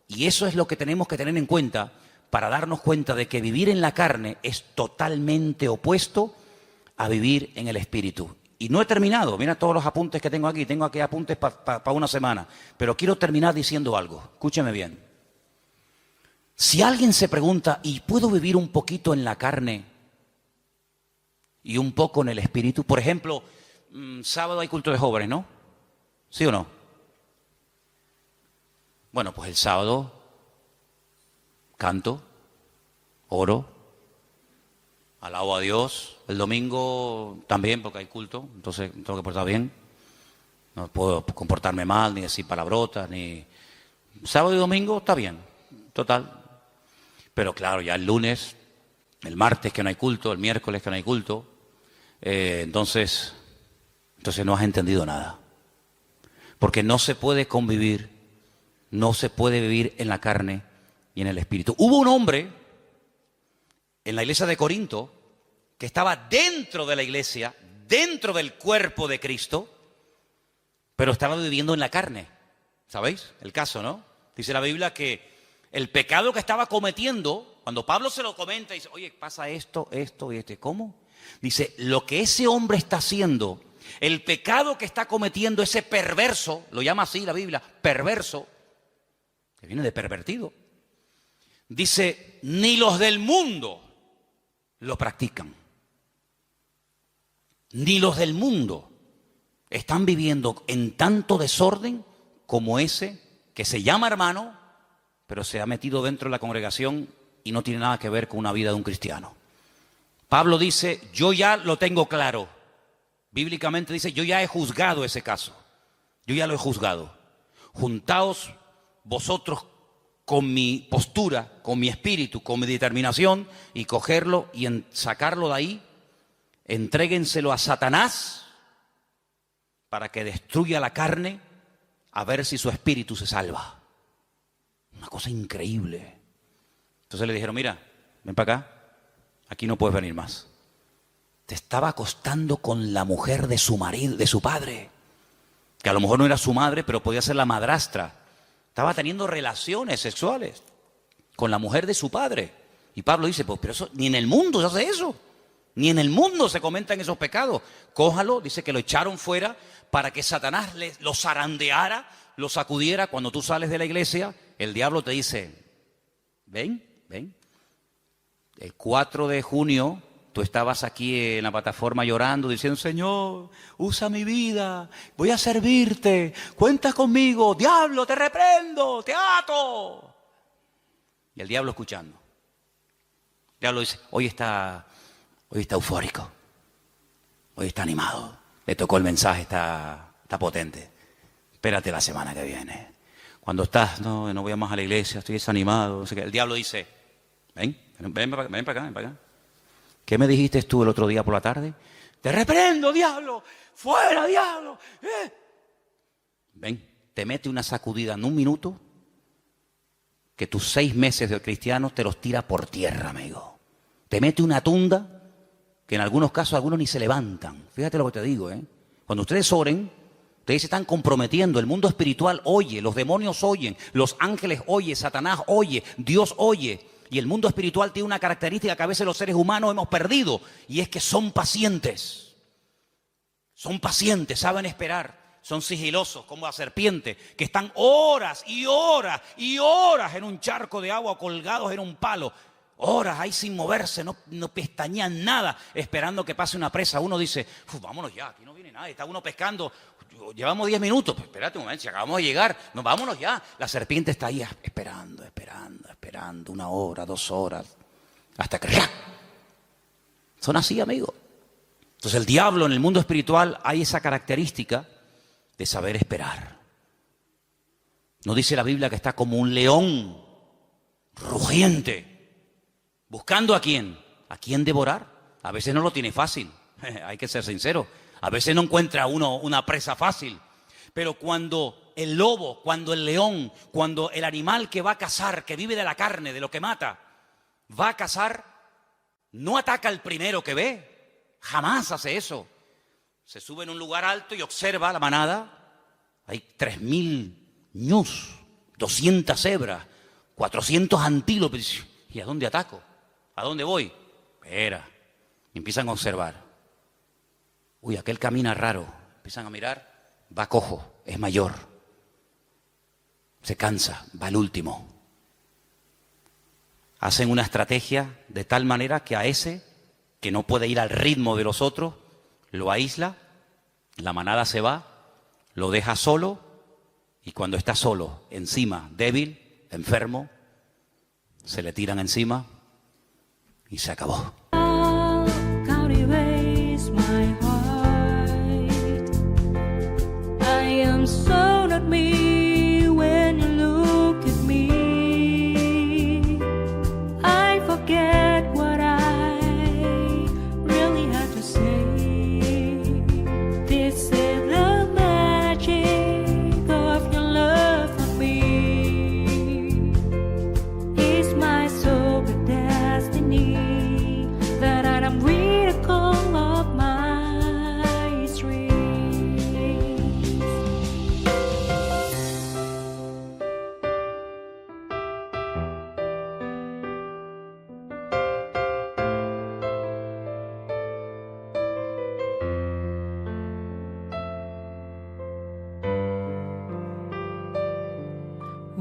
Y eso es lo que tenemos que tener en cuenta para darnos cuenta de que vivir en la carne es totalmente opuesto a vivir en el espíritu. Y no he terminado, mira todos los apuntes que tengo aquí apuntes para una semana, pero quiero terminar diciendo algo, escúcheme bien. Si alguien se pregunta, ¿y puedo vivir un poquito en la carne y un poco en el espíritu? Por ejemplo, sábado hay culto de jóvenes, ¿no? ¿Sí o no? Bueno, pues el sábado canto, oro, alabo a Dios. El domingo también, porque hay culto, entonces tengo que portar bien. No puedo comportarme mal, ni decir palabrotas, ni... Sábado y domingo está bien, total. Pero claro, ya el lunes, el martes que no hay culto, el miércoles que no hay culto, entonces no has entendido nada. Porque no se puede convivir, no se puede vivir en la carne y en el espíritu. Hubo un hombre en la iglesia de Corinto que estaba dentro de la iglesia, dentro del cuerpo de Cristo, pero estaba viviendo en la carne. ¿Sabéis? El caso, ¿no? Dice la Biblia que el pecado que estaba cometiendo, cuando Pablo se lo comenta, dice, oye, pasa esto y esto. ¿Cómo? Dice, lo que ese hombre está haciendo El pecado que está cometiendo ese perverso, lo llama así la Biblia, perverso, que viene de pervertido, dice, ni los del mundo lo practican. Ni los del mundo están viviendo en tanto desorden como ese que se llama hermano, pero se ha metido dentro de la congregación y no tiene nada que ver con una vida de un cristiano. Pablo dice, yo ya lo tengo claro. Bíblicamente dice, yo ya he juzgado ese caso. Yo ya lo he juzgado. Juntaos vosotros con mi postura, con mi espíritu, con mi determinación y cogerlo y sacarlo de ahí. Entréguenselo a Satanás para que destruya la carne a ver si su espíritu se salva. Una cosa increíble. Entonces le dijeron, mira, ven para acá, aquí no puedes venir más. Te estaba acostando con la mujer de su marido, de su padre, que a lo mejor no era su madre, pero podía ser la madrastra. Estaba teniendo relaciones sexuales con la mujer de su padre. Y Pablo dice, pues, pero eso, ni en el mundo se hace eso. Ni en el mundo se comentan esos pecados. Cójalo, dice que lo echaron fuera para que Satanás lo zarandeara, lo sacudiera. Cuando tú sales de la iglesia, el diablo te dice, ven. El 4 de junio tú estabas aquí en la plataforma llorando, diciendo, Señor, usa mi vida, voy a servirte, cuenta conmigo, diablo, te reprendo, te ato. Y el diablo escuchando. El diablo dice, hoy está eufórico, hoy está animado, le tocó el mensaje, está potente. Espérate la semana que viene. Cuando estás, no voy a más a la iglesia, estoy desanimado. No sé qué. El diablo dice, ven para acá. ¿Qué me dijiste tú el otro día por la tarde? Te reprendo, diablo, fuera, diablo. Ven, te mete una sacudida en un minuto que tus 6 meses de cristiano te los tira por tierra, amigo. Te mete una tunda que en algunos casos algunos ni se levantan. Fíjate lo que te digo, ¿eh? Cuando ustedes oren, ustedes se están comprometiendo. El mundo espiritual oye, los demonios oyen, los ángeles oyen, Satanás oye, Dios oye. Y el mundo espiritual tiene una característica que a veces los seres humanos hemos perdido, y es que son pacientes. Son pacientes, saben esperar, son sigilosos como la serpiente, que están horas y horas y horas en un charco de agua colgados en un palo. Horas ahí sin moverse, no pestañean nada, esperando que pase una presa. Uno dice, vámonos ya, aquí no viene nadie, está uno pescando, llevamos 10 minutos, pues espérate un momento, si acabamos de llegar, vámonos ya. La serpiente está ahí esperando, 1 hora, 2 horas, hasta que ¡rac! Son así, amigos. Entonces el diablo en el mundo espiritual hay esa característica de saber esperar. ¿No dice la Biblia que está como un león rugiente? ¿Buscando a quién? ¿A quién devorar? A veces no lo tiene fácil, hay que ser sincero. A veces no encuentra uno una presa fácil. Pero cuando el lobo, cuando el león, cuando el animal que va a cazar, que vive de la carne, de lo que mata, va a cazar, no ataca al primero que ve. Jamás hace eso. Se sube en un lugar alto y observa la manada. Hay 3.000 ñus, 200 cebras, 400 antílopes. ¿Y a dónde ataco? ¿A dónde voy? Espera. Y empiezan a observar. Uy, aquel camina raro. Empiezan a mirar. Va cojo, es mayor. Se cansa, va el último. Hacen una estrategia de tal manera que a ese, que no puede ir al ritmo de los otros, lo aísla, la manada se va, lo deja solo, y cuando está solo, encima, débil, enfermo, se le tiran encima y se acabó. So not me when you look at me. I forget what I really had to say. This is the magic of your love for me. It's my soul with destiny.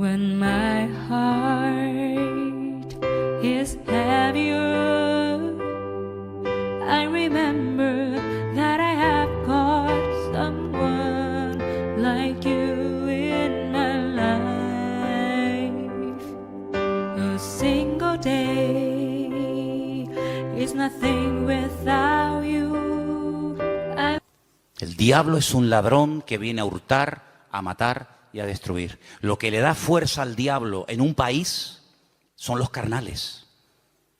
when my heart is heavier, I remember that I have got someone like you in my life. A single day is nothing without you. El diablo es un ladrón que viene a hurtar, a matar y a destruir. Lo que le da fuerza al diablo en un país son los carnales.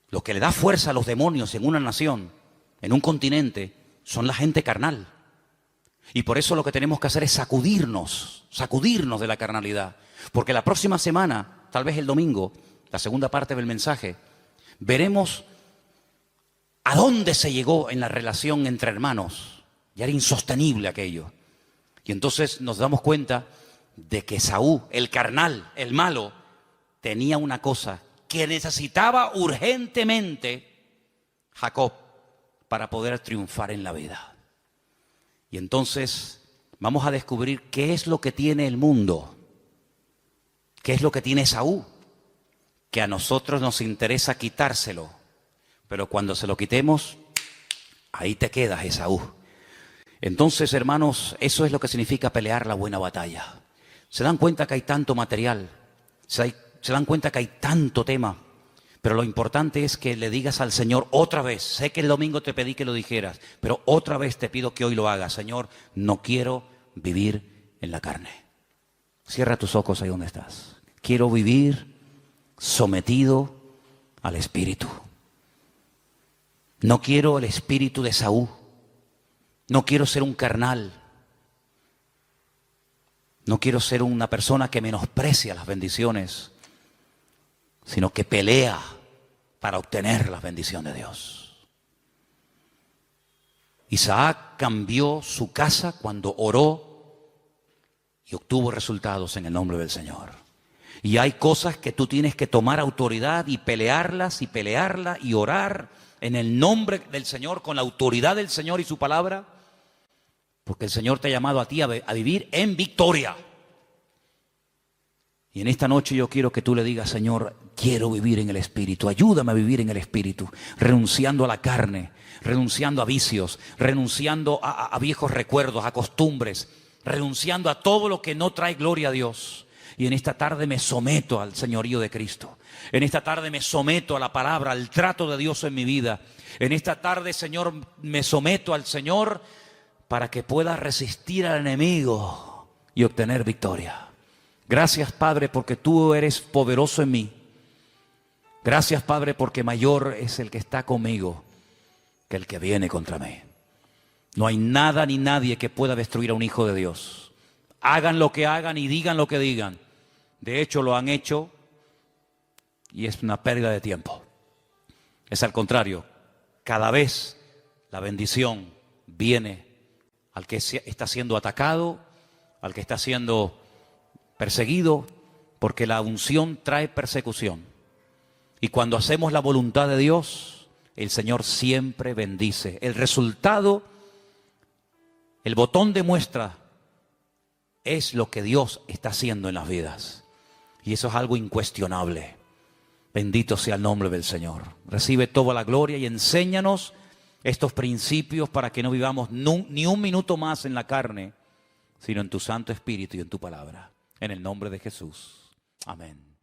Lo que le da fuerza a los demonios en una nación, en un continente, son la gente carnal. Y por eso lo que tenemos que hacer es sacudirnos de la carnalidad. Porque la próxima semana, tal vez el domingo, la segunda parte del mensaje, veremos a dónde se llegó en la relación entre hermanos. Ya era insostenible aquello. Y entonces nos damos cuenta de que Esaú, el carnal, el malo, tenía una cosa que necesitaba urgentemente Jacob para poder triunfar en la vida. Y entonces vamos a descubrir qué es lo que tiene el mundo, qué es lo que tiene Esaú, que a nosotros nos interesa quitárselo, pero cuando se lo quitemos, ahí te quedas, Esaú. Entonces, hermanos, eso es lo que significa pelear la buena batalla. Se dan cuenta que hay tanto material, se dan cuenta que hay tanto tema, pero lo importante es que le digas al Señor otra vez. Sé que el domingo te pedí que lo dijeras, pero otra vez te pido que hoy lo hagas. Señor, no quiero vivir en la carne. Cierra tus ojos ahí donde estás. Quiero vivir sometido al Espíritu. No quiero el espíritu de Esaú. No quiero ser un carnal. No quiero ser una persona que menosprecia las bendiciones, sino que pelea para obtener la bendición de Dios. Isaac cambió su casa cuando oró y obtuvo resultados en el nombre del Señor. Y hay cosas que tú tienes que tomar autoridad y pelearlas y orar en el nombre del Señor, con la autoridad del Señor y su palabra. Porque el Señor te ha llamado a ti a vivir en victoria. Y en esta noche yo quiero que tú le digas, Señor, quiero vivir en el Espíritu. Ayúdame a vivir en el Espíritu, renunciando a la carne, renunciando a vicios, renunciando a viejos recuerdos, a costumbres, renunciando a todo lo que no trae gloria a Dios. Y en esta tarde me someto al señorío de Cristo. En esta tarde me someto a la palabra, al trato de Dios en mi vida. En esta tarde, Señor, me someto al Señor para que pueda resistir al enemigo y obtener victoria. Gracias, Padre, porque tú eres poderoso en mí. Gracias, Padre, porque mayor es el que está conmigo que el que viene contra mí. No hay nada ni nadie que pueda destruir a un hijo de Dios. Hagan lo que hagan y digan lo que digan. De hecho, lo han hecho y es una pérdida de tiempo. Es al contrario, cada vez la bendición viene al que está siendo atacado, al que está siendo perseguido, porque la unción trae persecución. Y cuando hacemos la voluntad de Dios, el Señor siempre bendice. El resultado, el botón de muestra, es lo que Dios está haciendo en las vidas. Y eso es algo incuestionable. Bendito sea el nombre del Señor. Recibe toda la gloria y enséñanos estos principios para que no vivamos ni un minuto más en la carne, sino en tu Santo Espíritu y en tu palabra. En el nombre de Jesús. Amén.